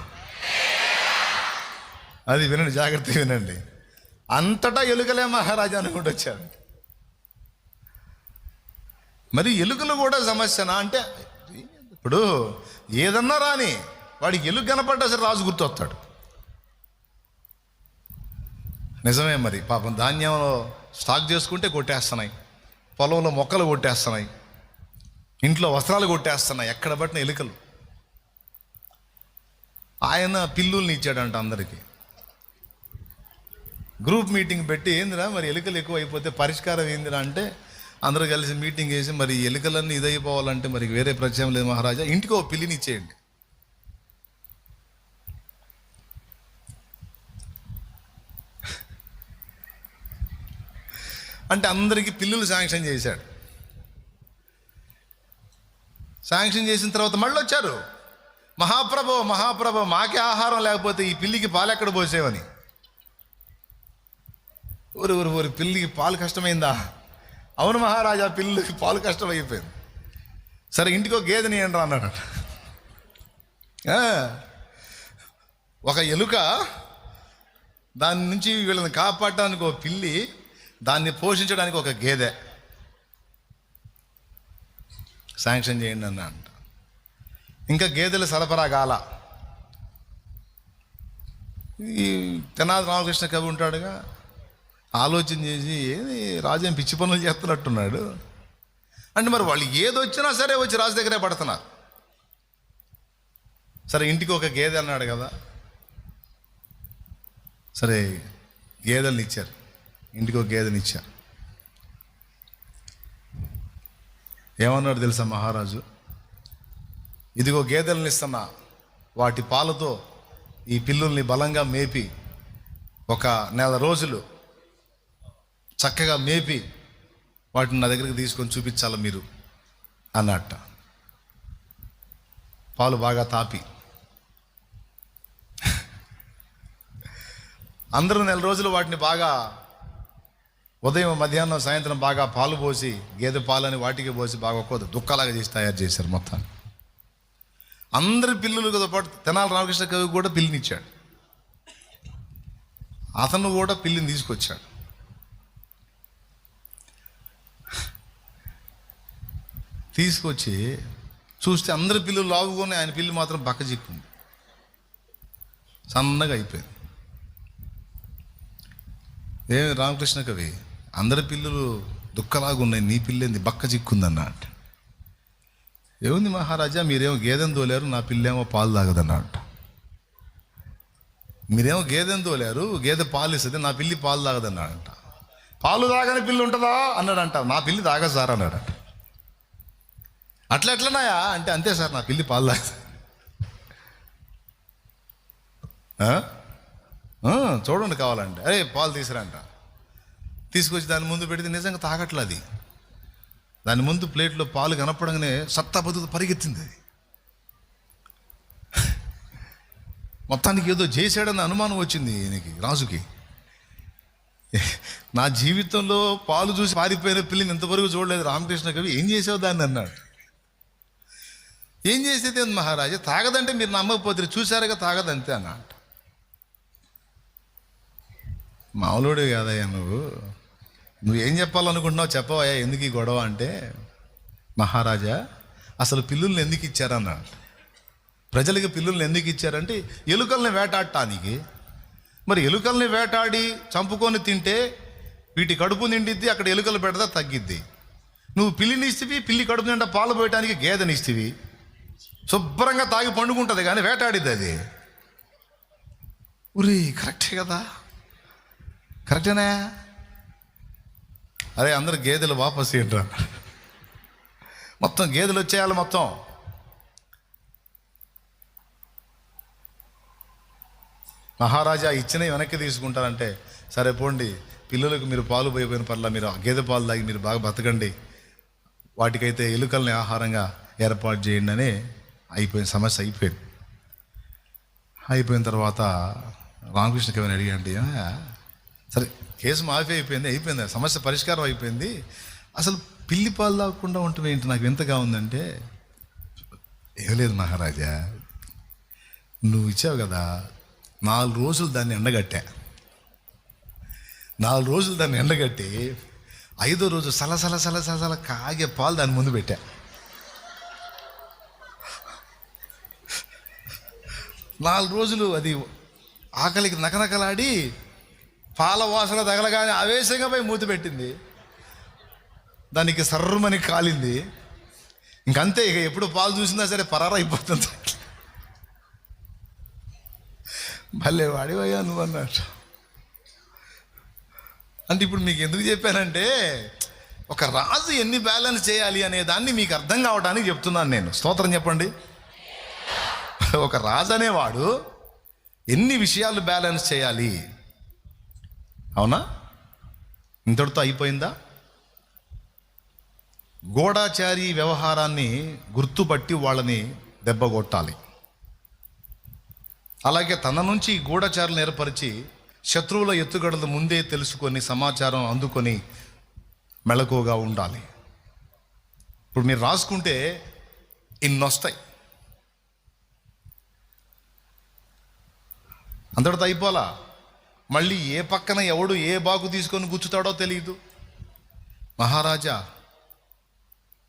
అది వినండి, జాగ్రత్తగా వినండి. అంతటా ఎలుకలే మహారాజా అనుకుంటూ వచ్చారు. మరి ఎలుకలు కూడా సమస్యనా అంటే, ఇప్పుడు ఏదన్నా రాని వాడికి ఎలుగు కనపడ్డా సరే రాజు గుర్తొస్తాడు. నిజమే. మరి పాపం ధాన్యంలో స్టాక్ చేసుకుంటే కొట్టేస్తున్నాయి, పొలంలో మొక్కలు కొట్టేస్తున్నాయి, ఇంట్లో వస్త్రాలు కొట్టేస్తున్నాయి, ఎక్కడ పట్టిన ఎలుకలు. ఆయన పిల్లుల్ని ఇచ్చాడంట అందరికీ. గ్రూప్ మీటింగ్ పెట్టి, ఏందిరా మరి ఎలుకలు ఎక్కువ అయిపోతే పరిష్కారం ఏందిరా అంటే, అందరూ కలిసి మీటింగ్ వేసి, మరి ఎలుకలన్నీ ఇదైపోవాలంటే మరి వేరే ప్రత్యామ్నాయం లేదు మహారాజా, ఇంటికి ఒక పిల్లిని ఇచ్చేయండి. అంటే అందరికీ పిల్లులు శాంక్షన్ చేశాడు. శాంక్షన్ చేసిన తర్వాత మళ్ళీ వచ్చారు, మహాప్రభు మహాప్రభు, మాకే ఆహారం లేకపోతే ఈ పిల్లికి పాలు ఎక్కడ పోసేవని. ఊరి పిల్లికి పాలు కష్టమైందా? అవును మహారాజా, పిల్లికి పాలు కష్టమైపోయింది. సరే ఇంటికి ఒక గేదెని ఏంట్రా అన్నాడు. ఒక ఎలుక, దాని నుంచి వీళ్ళని కాపాడడానికి ఒక పిల్లి, దాన్ని పోషించడానికి ఒక గేదె శాంక్షన్ చేయండి అన్న అంట. ఇంకా గేదెలు సరఫరా కాల. ఈ తెనాలి రామకృష్ణ కవి ఉంటాడుగా, ఆలోచన చేసి ఏది రాజు పిచ్చి పనులు చేస్తున్నట్టున్నాడు అంటే, మరి వాళ్ళు ఏదొచ్చినా సరే వచ్చి రాజు దగ్గరే పడుతున్నారు. సరే ఇంటికి ఒక గేదె అన్నాడు కదా, సరే గేదెల్ని ఇచ్చారు, ఇంటికి ఒక గేదెని ఇచ్చారు. ఏమన్నాడు తెలుసా మహారాజు, ఇదిగో గేదెలను ఇస్తున్నా, వాటి పాలతో ఈ పిల్లుల్ని బలంగా మేపి 1 నెల రోజులు చక్కగా మేపి వాటిని నా దగ్గరికి తీసుకొని చూపించాలి మీరు అన్నట్ట. పాలు బాగా తాపి అందరూ నెల రోజులు వాటిని బాగా ఉదయం మధ్యాహ్నం సాయంత్రం బాగా పాలు పోసి గేదె పాలని వాటికి పోసి బాగా ఒక్కో దుక్కలాగా చేసి తయారు చేశారు మొత్తం. అందరి పిల్లులతో పాటు తెనాలి రామకృష్ణ కవి కూడా పిల్లినిచ్చాడు. అతను కూడా పిల్లిని తీసుకొచ్చాడు. తీసుకొచ్చి చూస్తే అందరి పిల్లులు లావుకొని ఆయన పిల్లి మాత్రం బక్క చిక్కుంది, సన్నగా అయిపోయింది. ఏమి రామకృష్ణ కవి, అందరి పిల్లులు దుక్కలాగా ఉన్నాయి, నీ పిల్లేంది బక్క చిక్కుందన్న. ఏముంది మహారాజా, మీరేమో గేదెను తోలారు, నా పిల్లేమో పాలు తాగదన్నట్ట. మీరేమో గేదెను తోలారు, గేదె పాలు ఇస్తుంది, నా పిల్లి పాలు తాగదన్నాడంట. పాలు తాగని పిల్లి ఉంటుందా అన్నాడంట. నా పిల్లి తాగదు సార్ అన్నాడంట. ఎట్లనాయా అంటే, అంతే సార్ నా పిల్లి పాలు తాగదు. చూడండి కావాలంటే, అరే పాలు తీసుకురంట. తీసుకొచ్చి దాని ముందు పెడితే నిజంగా తాగట్లేదు అది. దాని ముందు ప్లేట్లో పాలు కనపడంగానే సత్తా బతుకు పరిగెత్తింది అది. మొత్తానికి ఏదో చేశాడన్న అనుమానం వచ్చింది ఈయనకి, రాజుకి. నా జీవితంలో పాలు చూసి పారిపోయిన పిల్లిని ఇంతవరకు చూడలేదు రామకృష్ణ కవి, ఏం చేసావు దాన్ని అన్నాడు. ఏం చేసేది మహారాజా, తాగదంటే మీరు నమ్మకపోతే చూశారుగా తాగదంతే అన్నట్టు. మామూలుడే కాదయ్యా నువ్వేం చెప్పాలనుకుంటున్నావు చెప్పవయ్యా, ఎందుకు ఈ గొడవ అంటే, మహారాజా అసలు పిల్లుల్ని ఎందుకు ఇచ్చారన్నాడు. ప్రజలకి పిల్లుల్ని ఎందుకు ఇచ్చారంటే ఎలుకల్ని వేటాడటానికి. మరి ఎలుకల్ని వేటాడి చంపుకొని తింటే వీటి కడుపు నిండిద్ది, అక్కడ ఎలుకలు పెడతా తగ్గిద్ది. నువ్వు పిల్లిని ఇస్తేవి, పిల్లి కడుపు నిండా పాలు పోయటానికి గేదెని ఇస్తేవి, శుభ్రంగా తాగి పండుకుంటుంది కానీ వేటాడిద్ది అది. ఉరి కరెక్టే కదా, కరెక్టేనా? అరే అందరు గేదెలు వాపస్ ఏంట్రా, మొత్తం గేదెలు వచ్చేయాలి మొత్తం. మహారాజా ఇచ్చినవి వెనక్కి తీసుకుంటారంటే, సరే పోండి, పిల్లలకు మీరు పాలు పోయిపోయిన పర్లా, మీరు గేదె పాలు తాగి మీరు బాగా బతకండి, వాటికైతే ఎలుకల్ని ఆహారంగా ఏర్పాటు చేయండి అని అయిపోయిన సమస్య అయిపోయింది. అయిపోయిన తర్వాత రామకృష్ణ కవిని అడిగాండి, సరే కేసు మాఫీ అయిపోయింది, సమస్య పరిష్కారం అయిపోయింది, అసలు పిల్లి పాలు తాగకుండా ఉంటుంది ఏంటి, నాకు వింతగా ఉందంటే, ఏం లేదు మహారాజా, నువ్వు ఇచ్చావు కదా, 4 రోజులు దాన్ని ఎండగట్టా, 4 రోజులు దాన్ని ఎండగట్టి 5వ రోజు సలసల కాగే పాలు దాని ముందు పెట్టా. 4 రోజులు అది ఆకలికి నకనకలాడి పాల వాసన తగలగానే ఆవేశంగా పోయి మూతి పెట్టింది, దానికి సర్రమని కాలింది. ఇంకంతే, ఇక ఎప్పుడు పాలు చూసినా సరే పరారైపోతుంది. భలే వాడివయ్యా నువ్వు అన్నట్టు. అంటే ఇప్పుడు మీకు ఎందుకు చెప్పానంటే, ఒక రాజు ఎన్ని బ్యాలెన్స్ చేయాలి అనే దాన్ని మీకు అర్థం కావడానికి చెప్తున్నాను నేను. స్తోత్రం చెప్పండి. ఒక రాజు అనేవాడు ఎన్ని విషయాలు బ్యాలెన్స్ చేయాలి. అవునా? ఇంతటితో అయిపోయిందా? గూఢచారి వ్యవహారాన్ని గుర్తుపట్టి వాళ్ళని దెబ్బగొట్టాలి. అలాగే తన నుంచి గూఢచారులను ఏర్పరిచి శత్రువుల ఎత్తుగడలు ముందే తెలుసుకొని సమాచారం అందుకొని మెళకువగా ఉండాలి. ఇప్పుడు మీరు రాసుకుంటే ఇన్నొస్తాయి. అంతటితో అయిపోలా. మళ్ళీ ఏ పక్కన ఎవడు ఏ బాగు తీసుకొని గుచ్చుతాడో తెలియదు. మహారాజా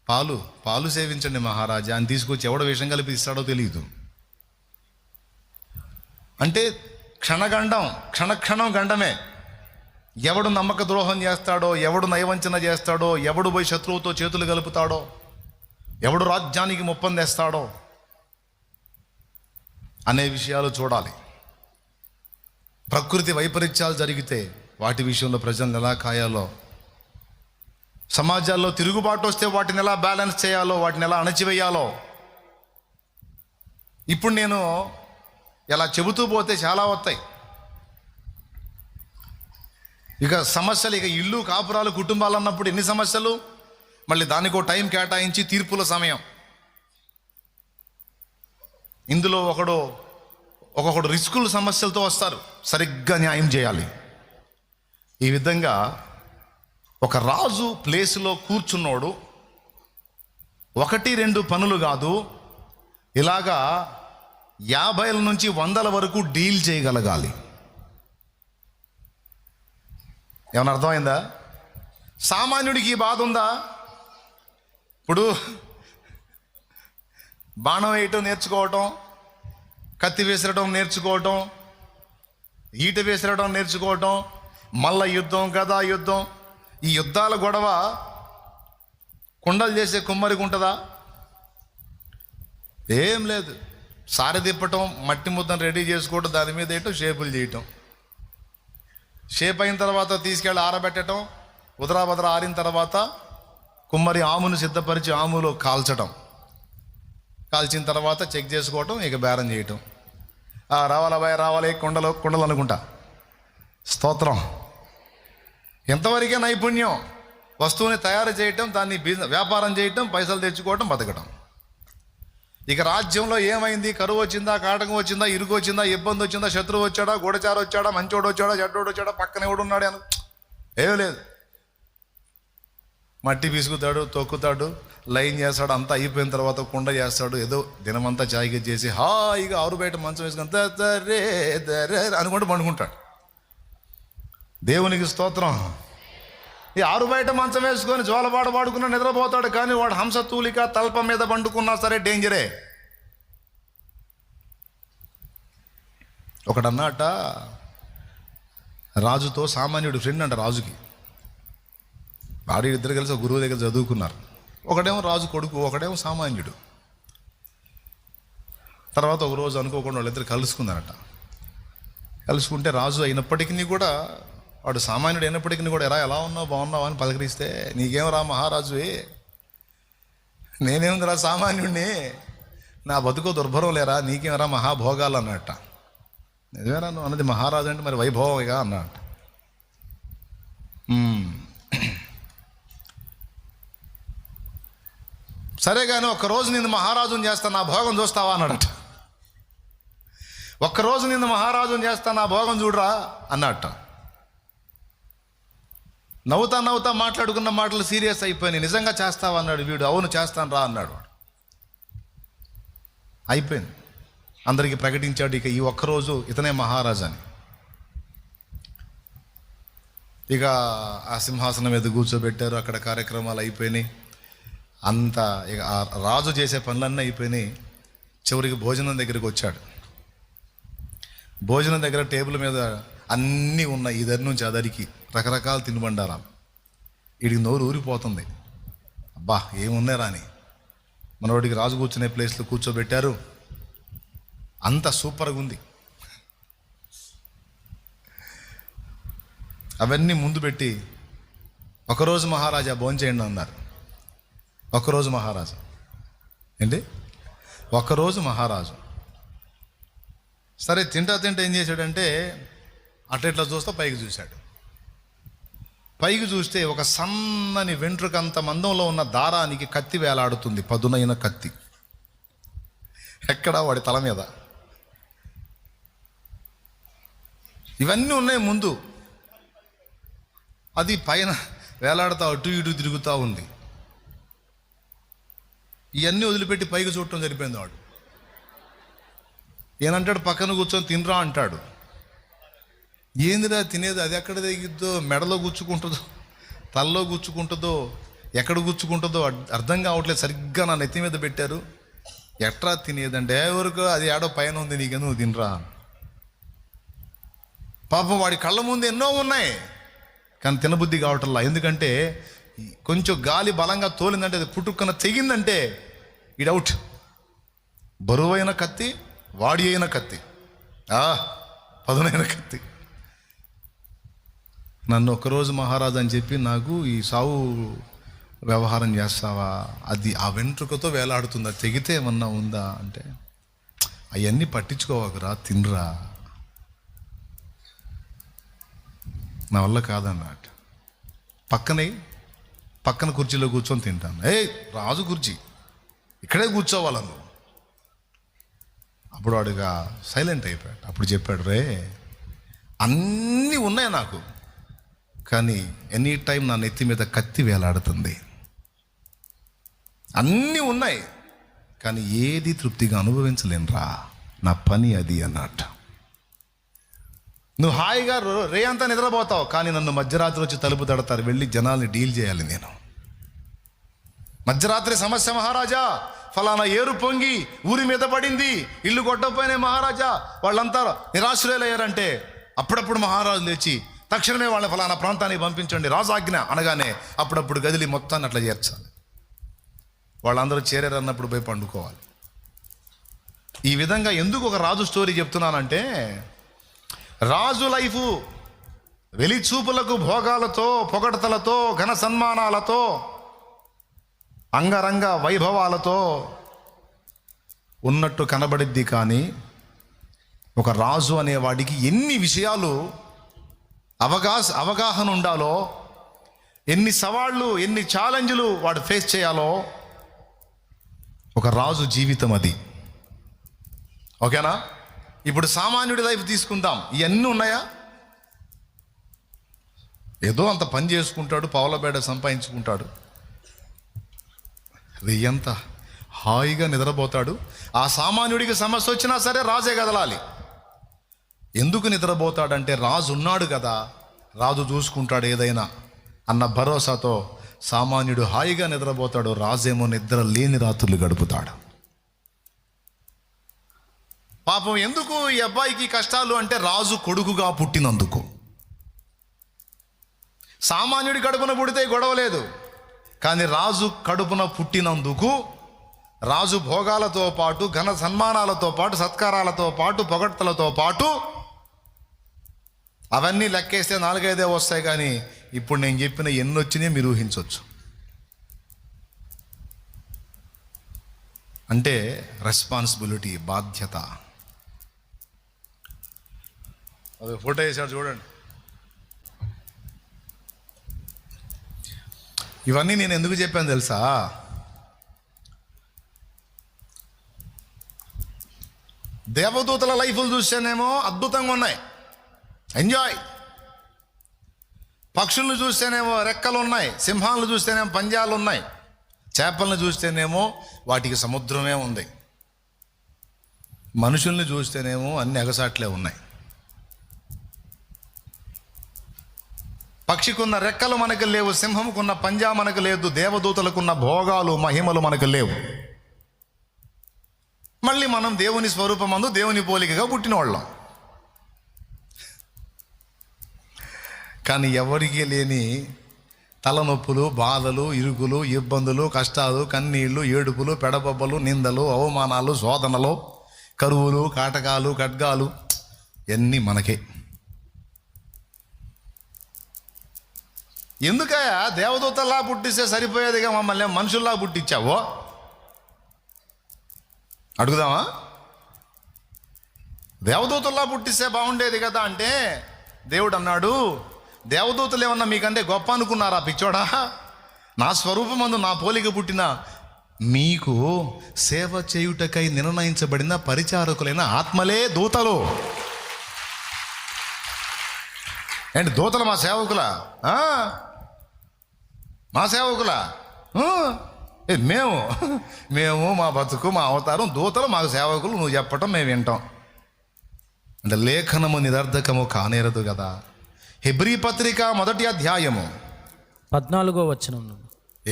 పాలు సేవించండి మహారాజా అని తీసుకొచ్చి ఎవడో విషం కలిపి ఇస్తాడో తెలియదు. అంటే క్షణక్షణం గండమే. ఎవడు నమ్మక ద్రోహం చేస్తాడో, ఎవడు నయవంచన చేస్తాడో, ఎవడు పోయి శత్రువుతో చేతులు కలుపుతాడో, ఎవడు రాజ్యానికి ముప్పం తెస్తాడో అనే విషయాలు చూడాలి. ప్రకృతి వైపరీత్యాలు జరిగితే వాటి విషయంలో ప్రజలను ఎలా కాయాలో, సమాజాల్లో తిరుగుబాటు వస్తే వాటిని ఎలా బ్యాలెన్స్ చేయాలో, వాటిని ఎలా అణచివేయాలో. ఇప్పుడు నేను ఇలా చెబుతూ పోతే చాలా వస్తాయి. ఇక సమస్యలు, ఇక ఇల్లు కాపురాలు కుటుంబాలు అన్నప్పుడు ఎన్ని సమస్యలు, మళ్ళీ దానికో టైం కేటాయించి తీర్పుల సమయం. ఇందులో ఒక్కొక్కడు రిస్కుల సమస్యలతో వస్తారు, సరిగ్గా న్యాయం చేయాలి. ఈ విధంగా ఒక రాజు ప్లేస్లో కూర్చున్నోడు 1-2 పనులు కాదు, ఇలాగా 50 నుంచి 100 వరకు డీల్ చేయగలగాలి. ఏమన్నా అర్థమైందా? సామాన్యుడికి ఈ బాధ ఉందా? ఇప్పుడు బాణం వేయటం నేర్చుకోవటం, కత్తి విసరడం నేర్చుకోవటం, ఈట విసరడం నేర్చుకోవటం, మల్ల యుద్ధం, గదా యుద్ధం, ఈ యుద్ధాల గొడవ కుండలు చేసే కుమ్మరికి ఉంటుందా? ఏం లేదు. సారె తిప్పటం, మట్టి ముద్దను రెడీ చేసుకోవటం, దాని మీద వేయటం, షేపులు చేయటం, షేప్ అయిన తర్వాత తీసుకెళ్ళి ఆరబెట్టడం, ఉదరాబద్ర ఆరిన తర్వాత కుమ్మరి ఆమును సిద్ధపరిచి ఆములో కాల్చడం, కాల్చిన తర్వాత చెక్ చేసుకోవటం, ఇక బేరం చేయటం. రావాలి కుండలు అనుకుంటా. స్తోత్రం. ఎంతవరకే నైపుణ్యం? వస్తువుని తయారు చేయటం, దాన్ని వ్యాపారం చేయటం, పైసలు తెచ్చుకోవటం, బతకటం. ఇక రాజ్యంలో ఏమైంది? కరువు వచ్చిందా, కాటకం వచ్చిందా, ఇరుగు వచ్చిందా, ఇబ్బంది వచ్చిందా, శత్రువు వచ్చాడా, గూఢచారు వచ్చాడా, మంచోడు వచ్చాడా, చెడ్డోడు వచ్చాడా, పక్కన ఎవడు ఉన్నాడు అని ఏమీ లేదు. మట్టి పిసుకుతాడు, తొక్కుతాడు, లైన్ చేస్తాడు, అంతా అయిపోయిన తర్వాత కుండ చేస్తాడు, ఏదో దినమంతా చాయిగా చేసి హాయిగా ఆరు బయట మంచం వేసుకొని దరే దరే అనుకుంటూ పండుకుంటాడు. దేవునికి స్తోత్రం. ఈ ఆరు బయట మంచం వేసుకొని జోలపాట పాడుకున్నా నిద్రపోతాడు, కానీ వాడు హంసతూలిక తల్పం మీద పండుకున్నా సరే డేంజరే. ఒకడన్నట రాజుతో, సామాన్యుడు ఫ్రెండ్ అంట రాజుకి. ఇద్దరు కలిసి ఒక గురువు దగ్గర చదువుకున్నారు. ఒకడేమో రాజు కొడుకు, ఒకడేమో సామాన్యుడు. తర్వాత ఒక రోజు అనుకోకుండా వాళ్ళిద్దరు కలుసుకున్నారట. కలుసుకుంటే రాజు అయినప్పటికీ కూడా, వాడు సామాన్యుడు అయినప్పటికీ కూడా, ఎలా ఉన్నావు, బాగున్నావు అని పలకరిస్తే, నీకేం రా మహారాజు, నేనేముందిరా సామాన్యుడిని, నా బతుకో దుర్భరం లేరా, నీకేమరా మహాభోగాలు అన్నట్ట. నిజమేరా నువ్వు అన్నది, మహారాజు అంటే మరి వైభవంగా అన్నట్ట. సరే కానీ ఒక్కరోజు నిన్ను మహారాజుని చేస్తా, నా భోగం చూస్తావా అన్నాడట. ఒక్కరోజు నిన్ను మహారాజుని చేస్తా, నా భోగం చూడరా అన్నట్ట. నవ్వుతా మాట్లాడుకున్న మాటలు సీరియస్ అయిపోయినాయి. నిజంగా చేస్తావా అన్నాడు వీడు. అవును చేస్తాను రా అన్నాడు. అయిపోయింది. అందరికీ ప్రకటించాడు, ఇక ఈ ఒక్కరోజు ఇతనే మహారాజు అని. ఇక ఆ సింహాసనం మీద కూర్చోబెట్టారు, అక్కడ కార్యక్రమాలు అయిపోయినాయి. అంతా ఇక ఆ రాజు చేసే పనులన్నీ అయిపోయినాయి. చివరికి భోజనం దగ్గరికి వచ్చాడు. భోజనం దగ్గర టేబుల్ మీద అన్నీ ఉన్నాయి, ఇద్దరి నుంచి అదరికి రకరకాల తినుబండారాలు. వీడికి నోరు ఊరిపోతుంది. అబ్బా ఏమున్నాయి రాని, మనోడికి రాజు కూర్చునే ప్లేస్లో కూర్చోబెట్టారు, అంత సూపర్గా ఉంది. అవన్నీ ముందు పెట్టి, ఒకరోజు మహారాజా భోంచేయండి అన్నారు. ఒకరోజు మహారాజు ఏంటి, ఒకరోజు మహారాజు. సరే తింటా ఏం చేశాడంటే, అట్లా చూస్తా పైకి చూశాడు. పైకి చూస్తే ఒక సన్నని వెంట్రుకంత మందంలో ఉన్న దారానికి కత్తి వేలాడుతుంది, పదునైన కత్తి. ఎక్కడా వాడి తల మీద. ఇవన్నీ ఉన్నాయి ముందు. అది పైన వేలాడుతూ అటు ఇటు తిరుగుతూ ఉంది. ఇవన్నీ వదిలిపెట్టి పైకి చూడటం సరిపోయింది వాడు. ఏనంటాడు, పక్కన కూర్చొని తినరా అంటాడు. ఏందిరా తినేది, అది ఎక్కడ తెగిద్దో, మెడలో గుచ్చుకుంటుందో, తలలో గుచ్చుకుంటుందో, ఎక్కడ గుచ్చుకుంటుందో అర్థం కావట్లేదు. సరిగ్గా నా నెత్తి మీద పెట్టారు. ఎట్రా తినేదంటే, ఎవరికో అది ఏడో పైన ఉంది, నీకెందుకు తినరా. పాపం వాడి కళ్ళ ముందు ఎన్నో ఉన్నాయి, కానీ తినబుద్ధి కావటంలా. ఎందుకంటే కొంచెం గాలి బలంగా తోలిందంటే, అది పుట్టుకున్న తెగిందంటే ఈ డౌట్. బరువైన కత్తి, వాడి అయిన కత్తి, పదునైన కత్తి. నన్ను ఒకరోజు మహారాజు అని చెప్పి నాకు ఈ సావు వ్యవహారం చేస్తావా? అది ఆ వెంట్రుకతో వేలాడుతుందా, తెగితే ఏమన్నా ఉందా అంటే, అవన్నీ పట్టించుకోవకురా, తినరా, నా వల్ల కాదన్నట్టు. పక్కన కుర్చీలో కూర్చొని తింటాను. రాజు కుర్చీ, ఇక్కడే కూర్చోవాలి నువ్వు. అప్పుడు వాడుగా సైలెంట్ అయిపోయాడు. అప్పుడు చెప్పాడు, రే అన్నీ ఉన్నాయి నాకు, కానీ ఎనీ టైం నా నెత్తి మీద కత్తి వేలాడుతుంది. అన్నీ ఉన్నాయి కానీ ఏది తృప్తిగా అనుభవించలేనురా, నా పని అది అన్నట్టు. నువ్వు హాయిగా రే అంతా నిద్రపోతావు, కానీ నన్ను మధ్యరాత్రి వచ్చి తలుపు తడతారు, వెళ్ళి జనాల్ని డీల్ చేయాలి నేను. మధ్యరాత్రి సమస్య, మహారాజా ఫలానా ఏరు పొంగి ఊరి మీద పడింది, ఇల్లు కొట్టకపోయినా మహారాజా, వాళ్ళంతా నిరాశ్రయులయ్యారంటే అప్పుడప్పుడు మహారాజు లేచి తక్షణమే వాళ్ళ ఫలానా ప్రాంతానికి పంపించండి, రాజాజ్ఞ అనగానే అప్పుడప్పుడు గదిలి మొత్తాన్ని అట్లా చేర్చాలి. వాళ్ళందరూ చేరారన్నప్పుడు పోయి పండుకోవాలి. ఈ విధంగా ఎందుకు ఒక రాజు స్టోరీ చెప్తున్నానంటే, రాజు లైఫు వెలిచూపులకు భోగాలతో, పొగడతలతో, ఘన సన్మానాలతో, అంగరంగ వైభవాలతో ఉన్నట్టు కనబడిద్ది. కానీ ఒక రాజు అనేవాడికి ఎన్ని విషయాలు అవగాహన ఉండాలో, ఎన్ని సవాళ్ళు, ఎన్ని ఛాలెంజ్లు వాడు ఫేస్ చేయాలో ఒక రాజు జీవితం అది. ఓకేనా? ఇప్పుడు సామాన్యుడి లైఫ్ తీసుకుందాం. ఇవన్నీ ఉన్నాయా? ఏదో అంత పని చేసుకుంటాడు, పావులబేడ సంపాదించుకుంటాడు, వెయ్యంత హాయిగా నిద్రపోతాడు. ఆ సామాన్యుడికి సమస్య వచ్చినా సరే రాజే కదలాలి. ఎందుకు నిద్రపోతాడంటే రాజు ఉన్నాడు కదా, రాజు చూసుకుంటాడు ఏదైనా అన్న భరోసాతో సామాన్యుడు హాయిగా నిద్రపోతాడు, రాజేమో నిద్ర లేని రాత్రులు గడుపుతాడు. పాపం ఎందుకు ఈ అబ్బాయికి కష్టాలు అంటే, రాజు కొడుకుగా పుట్టినందుకు. సామాన్యుడి కడుపున పుడితే గొడవ లేదు, కానీ రాజు కడుపున పుట్టినందుకు రాజు భోగాలతో పాటు, ఘన సన్మానాలతో పాటు, సత్కారాలతో పాటు, పొగడ్తలతో పాటు అవన్నీ లెక్కేస్తే 4-5 వస్తాయి. కానీ ఇప్పుడు నేను చెప్పిన ఎన్ని వచ్చినాయి మీరు ఊహించవచ్చు. అంటే రెస్పాన్సిబిలిటీ, బాధ్యత. అది ఫోటో వేసాడు చూడండి. ఇవన్నీ నేను ఎందుకు చెప్పాను తెలుసా? దేవదూతల లైఫ్లు చూస్తేనేమో అద్భుతంగా ఉన్నాయి, ఎంజాయ్. పక్షులను చూస్తేనేమో రెక్కలు ఉన్నాయి, సింహాలను చూస్తేనేమో పంజాలు ఉన్నాయి, చేపలను చూస్తేనేమో వాటికి సముద్రమే ఉంది, మనుషుల్ని చూస్తేనేమో అన్ని ఎగసాట్లే ఉన్నాయి. పక్షికున్న రెక్కలు మనకు లేవు, సింహంకున్న పంజా మనకు లేదు, దేవదూతలకున్న భోగాలు, మహిమలు మనకు లేవు. మళ్ళీ మనం దేవుని స్వరూపమందు, దేవుని పోలికగా పుట్టిన వాళ్ళం. కానీ ఎవరికీ లేని తలనొప్పులు, బాధలు, ఇరుకులు, ఇబ్బందులు, కష్టాలు, కన్నీళ్లు, ఏడుపులు, పెడబొబ్బలు, నిందలు, అవమానాలు, శోధనలు, కరువులు, కాటకాలు, ఖడ్గాలు ఇవన్నీ మనకే. ఎందుకయ్యా దేవదూతల్లా పుట్టిస్తే సరిపోయేదిగా, మమ్మల్ని మనుషుల్లా పుట్టించావో అడుగుదామా? దేవదూతల్లా పుట్టిస్తే బాగుండేది కదా అంటే, దేవుడు అన్నాడు, దేవదూతలు ఏమన్నా మీకంటే గొప్ప అనుకున్నారా పిచ్చోడా? నా స్వరూపమందు, నా పోలిక పుట్టిన మీకు సేవ చేయుటకై నిర్ణయించబడిన పరిచారకులైన ఆత్మలే దూతలు. ఏంటి దూతలు మా సేవకులా? మా సేవకులా? మేము మా బతుకు, మా అవతారం, దూతలు మాకు సేవకులు, నువ్వు చెప్పటం మేము వింటాం అంటే లేఖనము నిరర్ధకము కానేరదు కదా. హెబ్రీ పత్రిక 1వ అధ్యాయము 14వ వచనం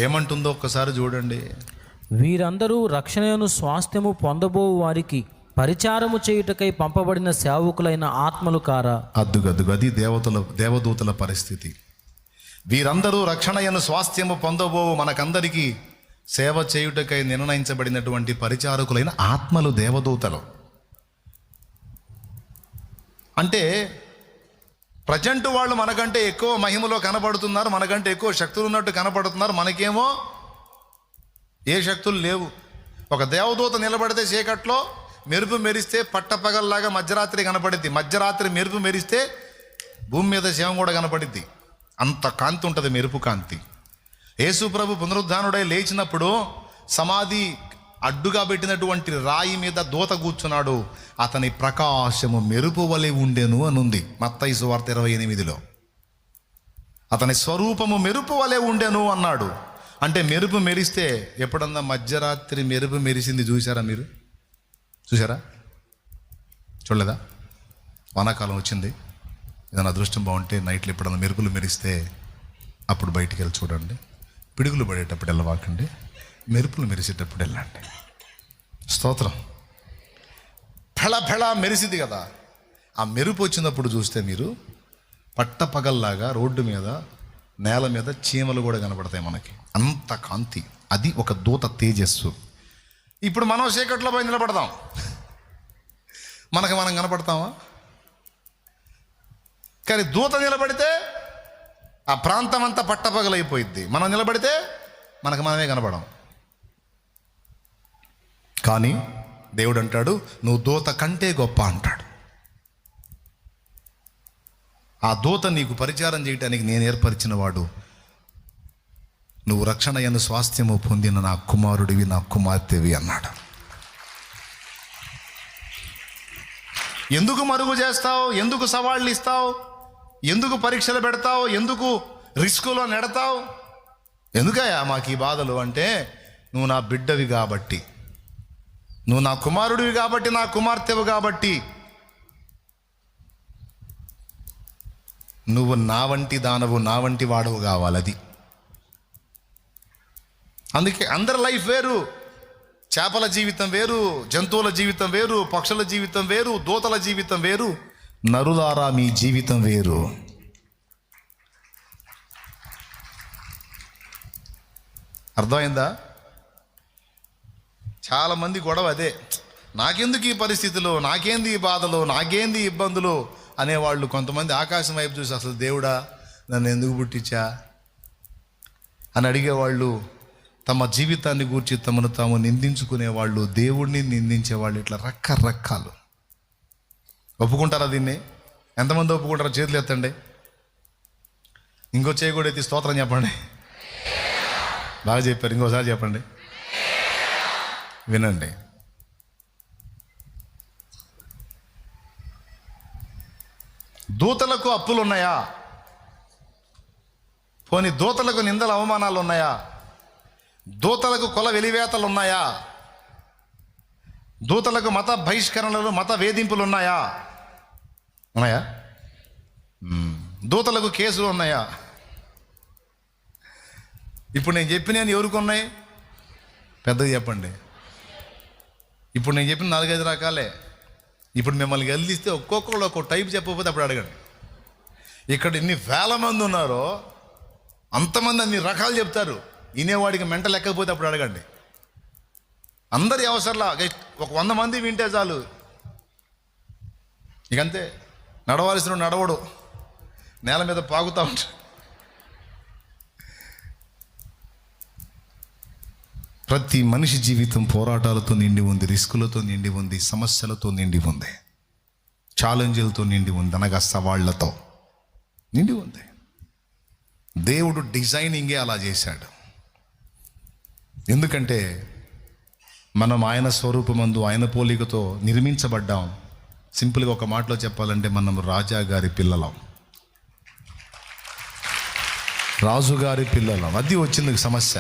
ఏమంటుందో ఒక్కసారి చూడండి. వీరందరూ రక్షణను స్వాస్థ్యము పొందబో వారికి పరిచారము చేయుటకై పంపబడిన సేవకులైన ఆత్మలు కారా? అద్దుగద్దుగు, అది దేవదూతల పరిస్థితి. వీరందరూ రక్షణయను స్వాస్థ్యము పొందబో మనకందరికీ సేవ చేయుటకై నిర్ణయించబడినటువంటి పరిచారకులైన ఆత్మలు, దేవదూతలు. అంటే ప్రజెంట్ వాళ్ళు మనకంటే ఎక్కువ మహిమలో కనపడుతున్నారు, మనకంటే ఎక్కువ శక్తులు ఉన్నట్టు కనపడుతున్నారు. మనకేమో ఏ శక్తులు లేవు. ఒక దేవదూత నిలబడితే చీకట్లో మెరుపు మెరిస్తే పట్టపగల్లాగా మధ్యరాత్రి కనపడిద్ది, మధ్యరాత్రి మెరుపు మెరిస్తే భూమి మీద శవం కూడా కనపడిద్ది. అంత కాంతి ఉంటుంది, మెరుపు కాంతి. యేసు ప్రభు పునరుద్ధానుడై లేచినప్పుడు సమాధి అడ్డుగా పెట్టినటువంటి రాయి మీద దూత కూర్చున్నాడు, అతని ప్రకాశము మెరుపు వలె ఉండెను అనుంది మత్తయి సువార్త 28లో. అతని స్వరూపము మెరుపు వలె ఉండెను అన్నాడు. అంటే మెరుపు మెరిస్తే, ఎప్పుడన్నా మధ్యరాత్రి మెరుపు మెరిసింది చూసారా మీరు? చూసారా? చూడలేదా? వానాకాలం వచ్చింది, ఏదైనా అదృష్టం బాగుంటే నైట్లో ఎప్పుడన్నా మెరుపులు మెరిస్తే అప్పుడు బయటికి వెళ్ళి చూడండి. పిడుగులు పడేటప్పుడు వెళ్ళవాకండి, మెరుపులు మెరిసేటప్పుడు వెళ్ళండి. స్తోత్రం. ఫెళ మెరిసింది కదా, ఆ మెరుపు వచ్చినప్పుడు చూస్తే మీరు పట్టపగల్లాగా రోడ్డు మీద, నేల మీద చీమలు కూడా కనపడతాయి మనకి, అంత కాంతి. అది ఒక దూత తేజస్సు. ఇప్పుడు మనం చీకట్లో పోయి నిలబడదాం, మనం కనపడతామా? కానీ దూత నిలబడితే ఆ ప్రాంతం అంతా పట్టపగలైపోయిద్ది. మనం నిలబడితే మనమే కనపడం. కానీ దేవుడు అంటాడు, నువ్వు దూత కంటే గొప్ప అంటాడు. ఆ దూత నీకు పరిచారం చేయడానికి నేను ఏర్పరిచిన వాడు. నువ్వు రక్షణ యందు స్వాస్థ్యము పొందిన నా కుమారుడివి, నా కుమార్తెవి అన్నాడు. ఎందుకు మరుగు చేస్తావు? ఎందుకు సవాళ్ళు ఇస్తావు? ఎందుకు పరీక్షలు పెడతావు? ఎందుకు రిస్కులో నెడతావు? ఎందుకయ్యా మాకు ఈ బాధలు అంటే, నువ్వు నా బిడ్డవి కాబట్టి, నువ్వు నా కుమారుడివి కాబట్టి, నా కుమార్తెవు కాబట్టి, నువ్వు నా వంటి దానవు, నా వంటి వాడవు కావాలి. అది అందుకే అందరి లైఫ్ వేరు. చేపల జీవితం వేరు, జంతువుల జీవితం వేరు, పక్షుల జీవితం వేరు, దూతల జీవితం వేరు. నరులారా మీ జీవితం వేరు. అర్థమైందా? చాలామంది గొడవ అదే, నాకెందుకు ఈ పరిస్థితులు, నాకేంది ఈ బాధలు, నాకేంది ఈ ఇబ్బందులు అనేవాళ్ళు. కొంతమంది ఆకాశం వైపు చూసి, అసలు దేవుడా నన్ను ఎందుకు పుట్టించా అని అడిగేవాళ్ళు. తమ జీవితాన్ని గూర్చి తమను తాము నిందించుకునేవాళ్ళు, దేవుడిని నిందించేవాళ్ళు, ఇట్లా రకరకాలు. ఒప్పుకుంటారా దీన్ని? ఎంతమంది ఒప్పుకుంటారా? చేతులు ఎత్తండి. ఇంకో చేయకూడదు, ఎత్తి స్తోత్రం చెప్పండి. బాగా చెప్పారు, ఇంకోసారి చెప్పండి. వినండి. దూతలకు అప్పులు ఉన్నాయా? పోనీ దూతలకు నిందల అవమానాలు ఉన్నాయా? దూతలకు కుల వెలివేతలు ఉన్నాయా? దూతలకు మత బహిష్కరణలు, మత వేధింపులు ఉన్నాయా? దూతలకు కేసులు ఉన్నాయా? ఇప్పుడు నేను చెప్పిన ఎవరికి ఉన్నాయి? పెద్దది చెప్పండి. ఇప్పుడు నేను చెప్పిన 4-5 రకాలే. ఇప్పుడు మిమ్మల్ని గెలిస్తే ఒక్కొక్కరు ఒక్కొక్క టైప్ చెప్పకపోతే అప్పుడు అడగండి. ఇక్కడ ఎన్ని వేల మంది ఉన్నారో అంతమంది అన్ని రకాలు చెప్తారు. వినేవాడికి మెంట లెక్కకపోతే అప్పుడు అడగండి. అందరి అవసరంలా ఒక 100 మంది వింటే చాలు, ఇకంతే. నడవాల్సిన నడవడు, నేల మీద పాకుతూ ఉంటాడు. ప్రతి మనిషి జీవితం పోరాటాలతో నిండి ఉంది, రిస్కులతో నిండి ఉంది, సమస్యలతో నిండి ఉంది, ఛాలెంజ్లతో నిండి ఉంది, అనగా సవాళ్లతో నిండి ఉంది. దేవుడు డిజైనింగే అలా చేశాడు. ఎందుకంటే మనం ఆయన స్వరూపమందు, ఆయన పోలికతో నిర్మించబడ్డాం. సింపుల్గా ఒక మాటలో చెప్పాలంటే మనం రాజాగారి పిల్లలం, రాజుగారి పిల్లలం. అది వచ్చింది సమస్య.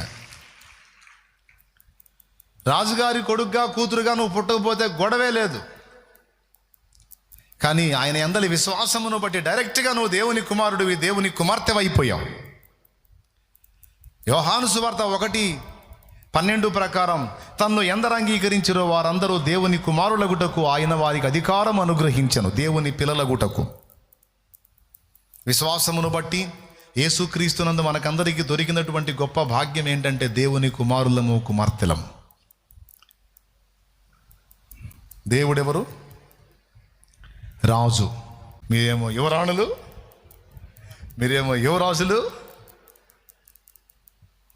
రాజుగారి కొడుకుగా, కూతురుగా నువ్వు పుట్టకపోతే గొడవే లేదు. కానీ ఆయన యందలి విశ్వాసమును బట్టి డైరెక్ట్గా నువ్వు దేవుని కుమారుడివి, దేవుని కుమార్తెవైపోయావు. యోహాను సువార్త 1:12 ప్రకారం, తన్ను ఎందరు అంగీకరించిరో వారందరూ దేవుని కుమారులగుటకు ఆయన వారికి అధికారం అనుగ్రహించెను, దేవుని పిల్లలగుటకు. విశ్వాసమును బట్టి యేసుక్రీస్తునందు మనకందరికీ దొరికినటువంటి గొప్ప భాగ్యం ఏంటంటే దేవుని కుమారులము, కుమార్తెలము. దేవుడెవరు? రాజు. మీరేమో యువరాణులు, మీరేమో యువరాజులు.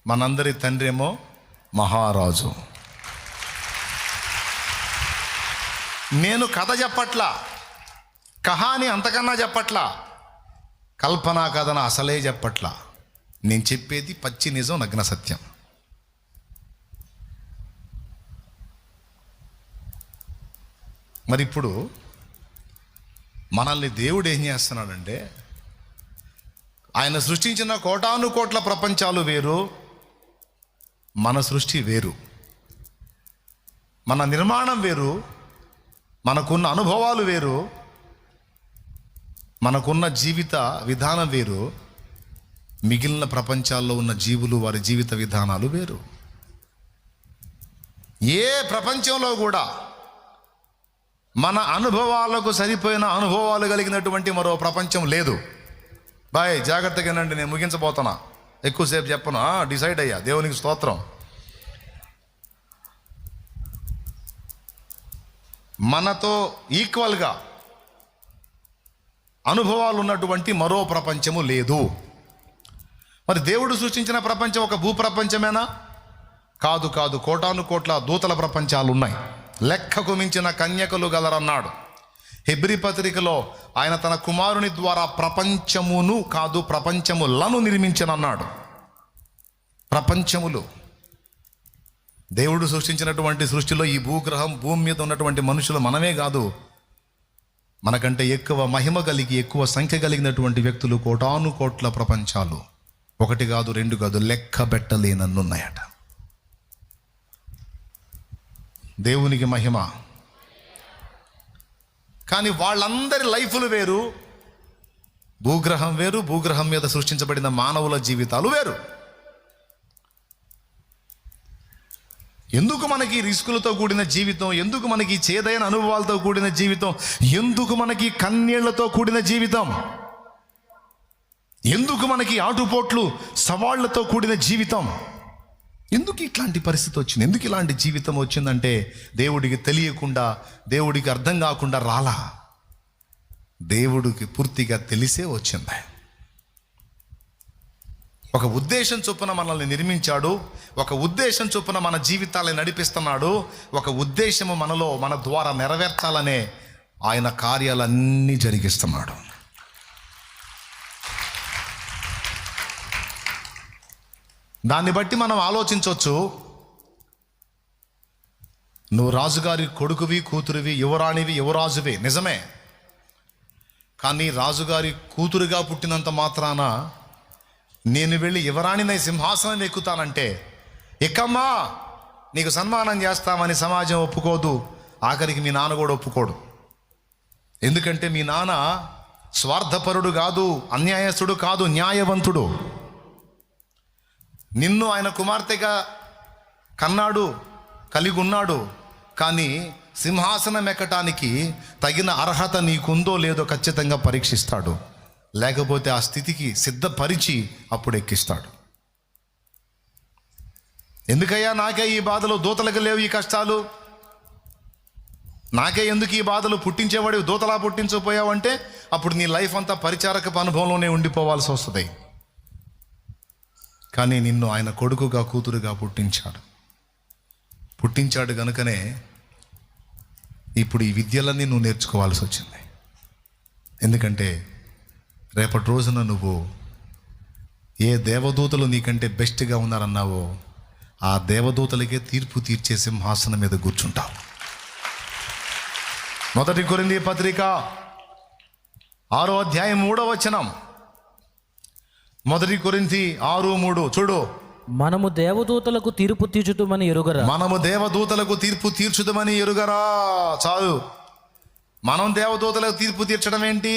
మనందరి తండ్రి ఏమో మహారాజు. నేను కథ చెప్పట్లా, కహాని అంతకన్నా చెప్పట్లా, కల్పనా కథన అసలే చెప్పట్లా. నేను చెప్పేది పచ్చి నిజం, నగ్న సత్యం. మరి ఇప్పుడు మనల్ని దేవుడు ఏం చేస్తున్నాడంటే, ఆయన సృష్టించిన కోటాను కోట్ల ప్రపంచాలు వేరు, మన సృష్టి వేరు, మన నిర్మాణం వేరు, మనకున్న అనుభవాలు వేరు, మనకున్న జీవిత విధానం వేరు, మిగిలిన ప్రపంచాల్లో ఉన్న జీవులు వారి జీవిత విధానాలు వేరు. ఏ ప్రపంచంలో కూడా మన అనుభవాలకు సరిపోయిన అనుభవాలు కలిగినటువంటి మరో ప్రపంచం లేదు. బాయ్ జాగ్రత్తగానండి, నేను ముగించబోతున్నా, ఎక్కువసేపు చెప్పను. డిసైడ్ అయ్యా, దేవునికి స్తోత్రం. మనతో ఈక్వల్గా అనుభవాలు ఉన్నటువంటి మరో ప్రపంచము లేదు. మరి దేవుడు సృష్టించిన ప్రపంచం ఒక భూప్రపంచమేనా? కాదు కాదు, కోటాను కోట్ల దూతల ప్రపంచాలు ఉన్నాయి. లెక్కకు మించిన కన్యకలు గలరన్నాడు. హెబ్రీ పత్రికలో ఆయన తన కుమారుని ద్వారా ప్రపంచమును కాదు ప్రపంచములను నిర్మించనన్నాడు. ప్రపంచములు, దేవుడు సృష్టించినటువంటి సృష్టిలో ఈ భూగ్రహం, భూమి మీద ఉన్నటువంటి మనుషులు మనమే కాదు, మనకంటే ఎక్కువ మహిమ కలిగి ఎక్కువ సంఖ్య కలిగినటువంటి వ్యక్తులు కోటాను కోట్ల ప్రపంచాలు. ఒకటి కాదు, రెండు కాదు, లెక్క పెట్టలేనన్నున్నాయట. దేవునికి మహిమ. కానీ వాళ్ళందరి లైఫ్లు వేరు, భూగ్రహం వేరు, భూగ్రహం మీద సృష్టించబడిన మానవుల జీవితాలు వేరు. ఎందుకు మనకి రిస్కులతో కూడిన జీవితం? ఎందుకు మనకి చేదైన అనుభవాలతో కూడిన జీవితం? ఎందుకు మనకి కన్నీళ్లతో కూడిన జీవితం? ఎందుకు మనకి ఆటుపోట్లు సవాళ్లతో కూడిన జీవితం? ఎందుకు ఇట్లాంటి పరిస్థితి వచ్చింది? ఎందుకు ఇలాంటి జీవితం వచ్చిందంటే దేవుడికి తెలియకుండా, దేవుడికి అర్థం కాకుండా రాలా, దేవుడికి పూర్తిగా తెలిసే వచ్చింది. ఒక ఉద్దేశం చొప్పున మనల్ని నిర్మించాడు, ఒక ఉద్దేశం చొప్పున మన జీవితాలను నడిపిస్తున్నాడు, ఒక ఉద్దేశము మనలో మన ద్వారా నెరవేర్చాలనే ఆయన కార్యాలన్నీ జరిగిస్తున్నాడు. దాన్ని బట్టి మనం ఆలోచించవచ్చు, నువ్వు రాజుగారి కొడుకువి, కూతురువి, యువరాణివి, యువరాజువి, నిజమే. కానీ రాజుగారి కూతురుగా పుట్టినంత మాత్రాన నేను వెళ్ళి యువరాణినై సింహాసనం ఎక్కుతానంటే, ఎక్కమ్మా నీకు సన్మానం చేస్తామని సమాజం ఒప్పుకోదు, ఆఖరికి మీ నాన్న కూడా ఒప్పుకోడు. ఎందుకంటే మీ నాన్న స్వార్థపరుడు కాదు, అన్యాయస్తుడు కాదు, న్యాయవంతుడు. నిన్ను ఆయన కుమార్తెగా కన్నాడు, కలిగి ఉన్నాడు. కానీ సింహాసనం ఎక్కటానికి తగిన అర్హత నీకుందో లేదో ఖచ్చితంగా పరీక్షిస్తాడు. లేకపోతే ఆ స్థితికి సిద్ధపరిచి అప్పుడు ఎక్కిస్తాడు. ఎందుకయ్యా నాకే ఈ బాధలు, దూతలకు లేవు ఈ కష్టాలు, నాకే ఎందుకు ఈ బాధలు, పుట్టించేవాడు దూతలా పుట్టించకపోయావంటే అప్పుడు నీ లైఫ్ అంతా పరిచారకపు అనుభవంలోనే ఉండిపోవాల్సి వస్తుంది. కానీ నిన్ను ఆయన కొడుకుగా, కూతురుగా పుట్టించాడు కనుకనే ఇప్పుడు ఈ విద్యలన్నీ నువ్వు నేర్చుకోవాల్సి వచ్చింది. ఎందుకంటే రేపటి రోజున నువ్వు ఏ దేవదూతలు నీకంటే బెస్ట్గా ఉన్నారన్నావో ఆ దేవదూతలకే తీర్పు తీర్చే సింహాసనం మీద కూర్చుంటావు. 1 కొరింథీ పత్రిక 6వ అధ్యాయం 3వ వచనం. 1 కొరింథీ 6:3 చూడు. మనము దేవదూతలకు తీర్పు తీర్చుతామని ఎరుగరా? మనము దేవదూతలకు తీర్పు తీర్చుదామని ఎరుగరా? చాలు. మనం దేవదూతలకు తీర్పు తీర్చడం ఏంటి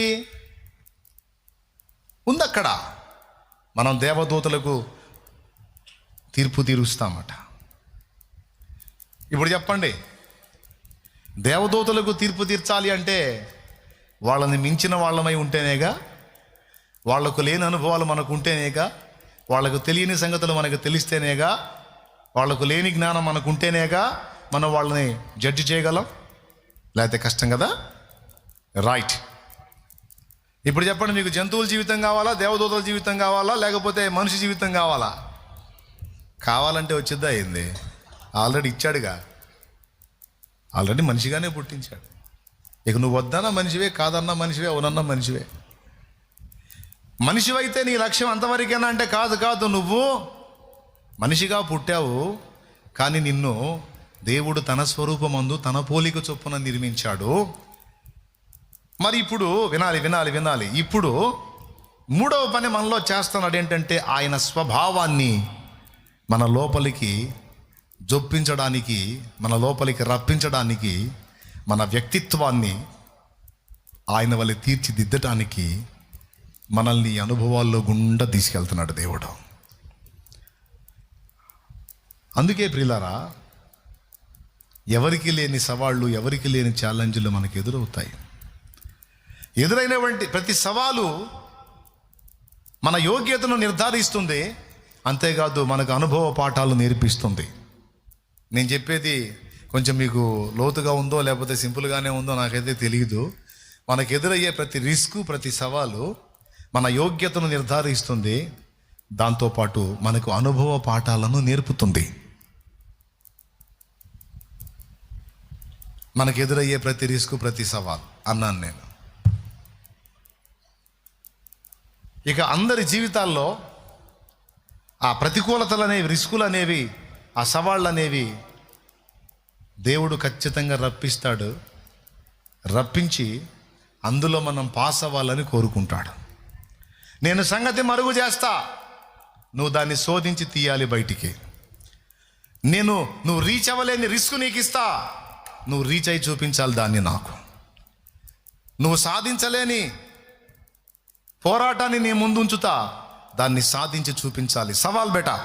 ఉందక్కడ? మనం దేవదూతలకు తీర్పు తీరుస్తామట. ఇప్పుడు చెప్పండి, దేవదూతలకు తీర్పు తీర్చాలి అంటే వాళ్ళని మించిన వాళ్ళమై ఉంటేనేగా, వాళ్లకు లేని అనుభవాలు మనకు ఉంటేనేగా, వాళ్లకు తెలియని సంగతులు మనకు తెలిస్తేనేగా, వాళ్లకు లేని జ్ఞానం మనకు ఉంటేనేగా మనం వాళ్ళని జడ్జి చేయగలం. లేకపోతే కష్టం కదా. రైట్. ఇప్పుడు చెప్పండి, మీకు జంతువుల జీవితం కావాలా, దేవదూతల జీవితం కావాలా, లేకపోతే మనిషి జీవితం కావాలా? కావాలంటే వచ్చిద్దా ఏంది? ఆల్రెడీ ఇచ్చాడుగా, ఆల్రెడీ మనిషిగానే పుట్టించాడు. ఇక నువ్వు వద్దన్నా మనిషివే, కాదన్నా మనిషివే, అవునన్నా మనిషివే. మనిషివైతే నీ లక్ష్యం అంతవరకేనా అంటే కాదు కాదు, నువ్వు మనిషిగా పుట్టావు కానీ నిన్ను దేవుడు తన స్వరూపమందు తన పోలిక చొప్పున నిర్మించాడు. మరి ఇప్పుడు వినాలి. ఇప్పుడు మూడవ పని మనలో చేస్తున్నాడు ఏంటంటే, ఆయన స్వభావాన్ని మన లోపలికి జొప్పించడానికి, మన లోపలికి రప్పించడానికి, మన వ్యక్తిత్వాన్ని ఆయన వల్ల తీర్చిదిద్దటానికి మనల్ని అనుభవాల్లో గుండా తీసుకెళ్తున్నాడు దేవుడు. అందుకే ప్రియులారా, ఎవరికి లేని సవాళ్ళు, ఎవరికి లేని ఛాలెంజ్లు మనకు ఎదురవుతాయి. ఎదురైనటువంటి ప్రతి సవాలు మన యోగ్యతను నిర్ధారిస్తుంది, అంతేకాదు మనకు అనుభవ పాఠాలు నేర్పిస్తుంది. నేను చెప్పేది కొంచెం మీకు లోతుగా ఉందో లేకపోతే సింపుల్గానే ఉందో నాకైతే తెలియదు. మనకు ఎదురయ్యే ప్రతి రిస్క్, ప్రతి సవాలు మన యోగ్యతను నిర్ధారిస్తుంది, దాంతోపాటు మనకు అనుభవ పాఠాలను నేర్పుతుంది. మనకు ఎదురయ్యే ప్రతి రిస్క్, ప్రతి సవాల్ అన్నాను నేను. ఇక అందరి జీవితాల్లో ఆ ప్రతికూలతలు అనేవి, రిస్కులు అనేవి, ఆ సవాళ్ళు అనేవి దేవుడు ఖచ్చితంగా రప్పిస్తాడు. రప్పించి అందులో మనం పాస్ అవ్వాలని కోరుకుంటాడు. నేను సంగతి మరుగు చేస్తా, నువ్వు దాన్ని శోధించి తీయాలి బయటికి. నువ్వు రీచ్ అవ్వలేని రిస్క్ నీకు ఇస్తా, నువ్వు రీచ్ అయి చూపించాలి దాన్ని నాకు. నువ్వు సాధించలేని పోరాటాన్ని నీ ముందు ఉంచుతా, దాన్ని సాధించి చూపించాలి. సవాల్ బేటా.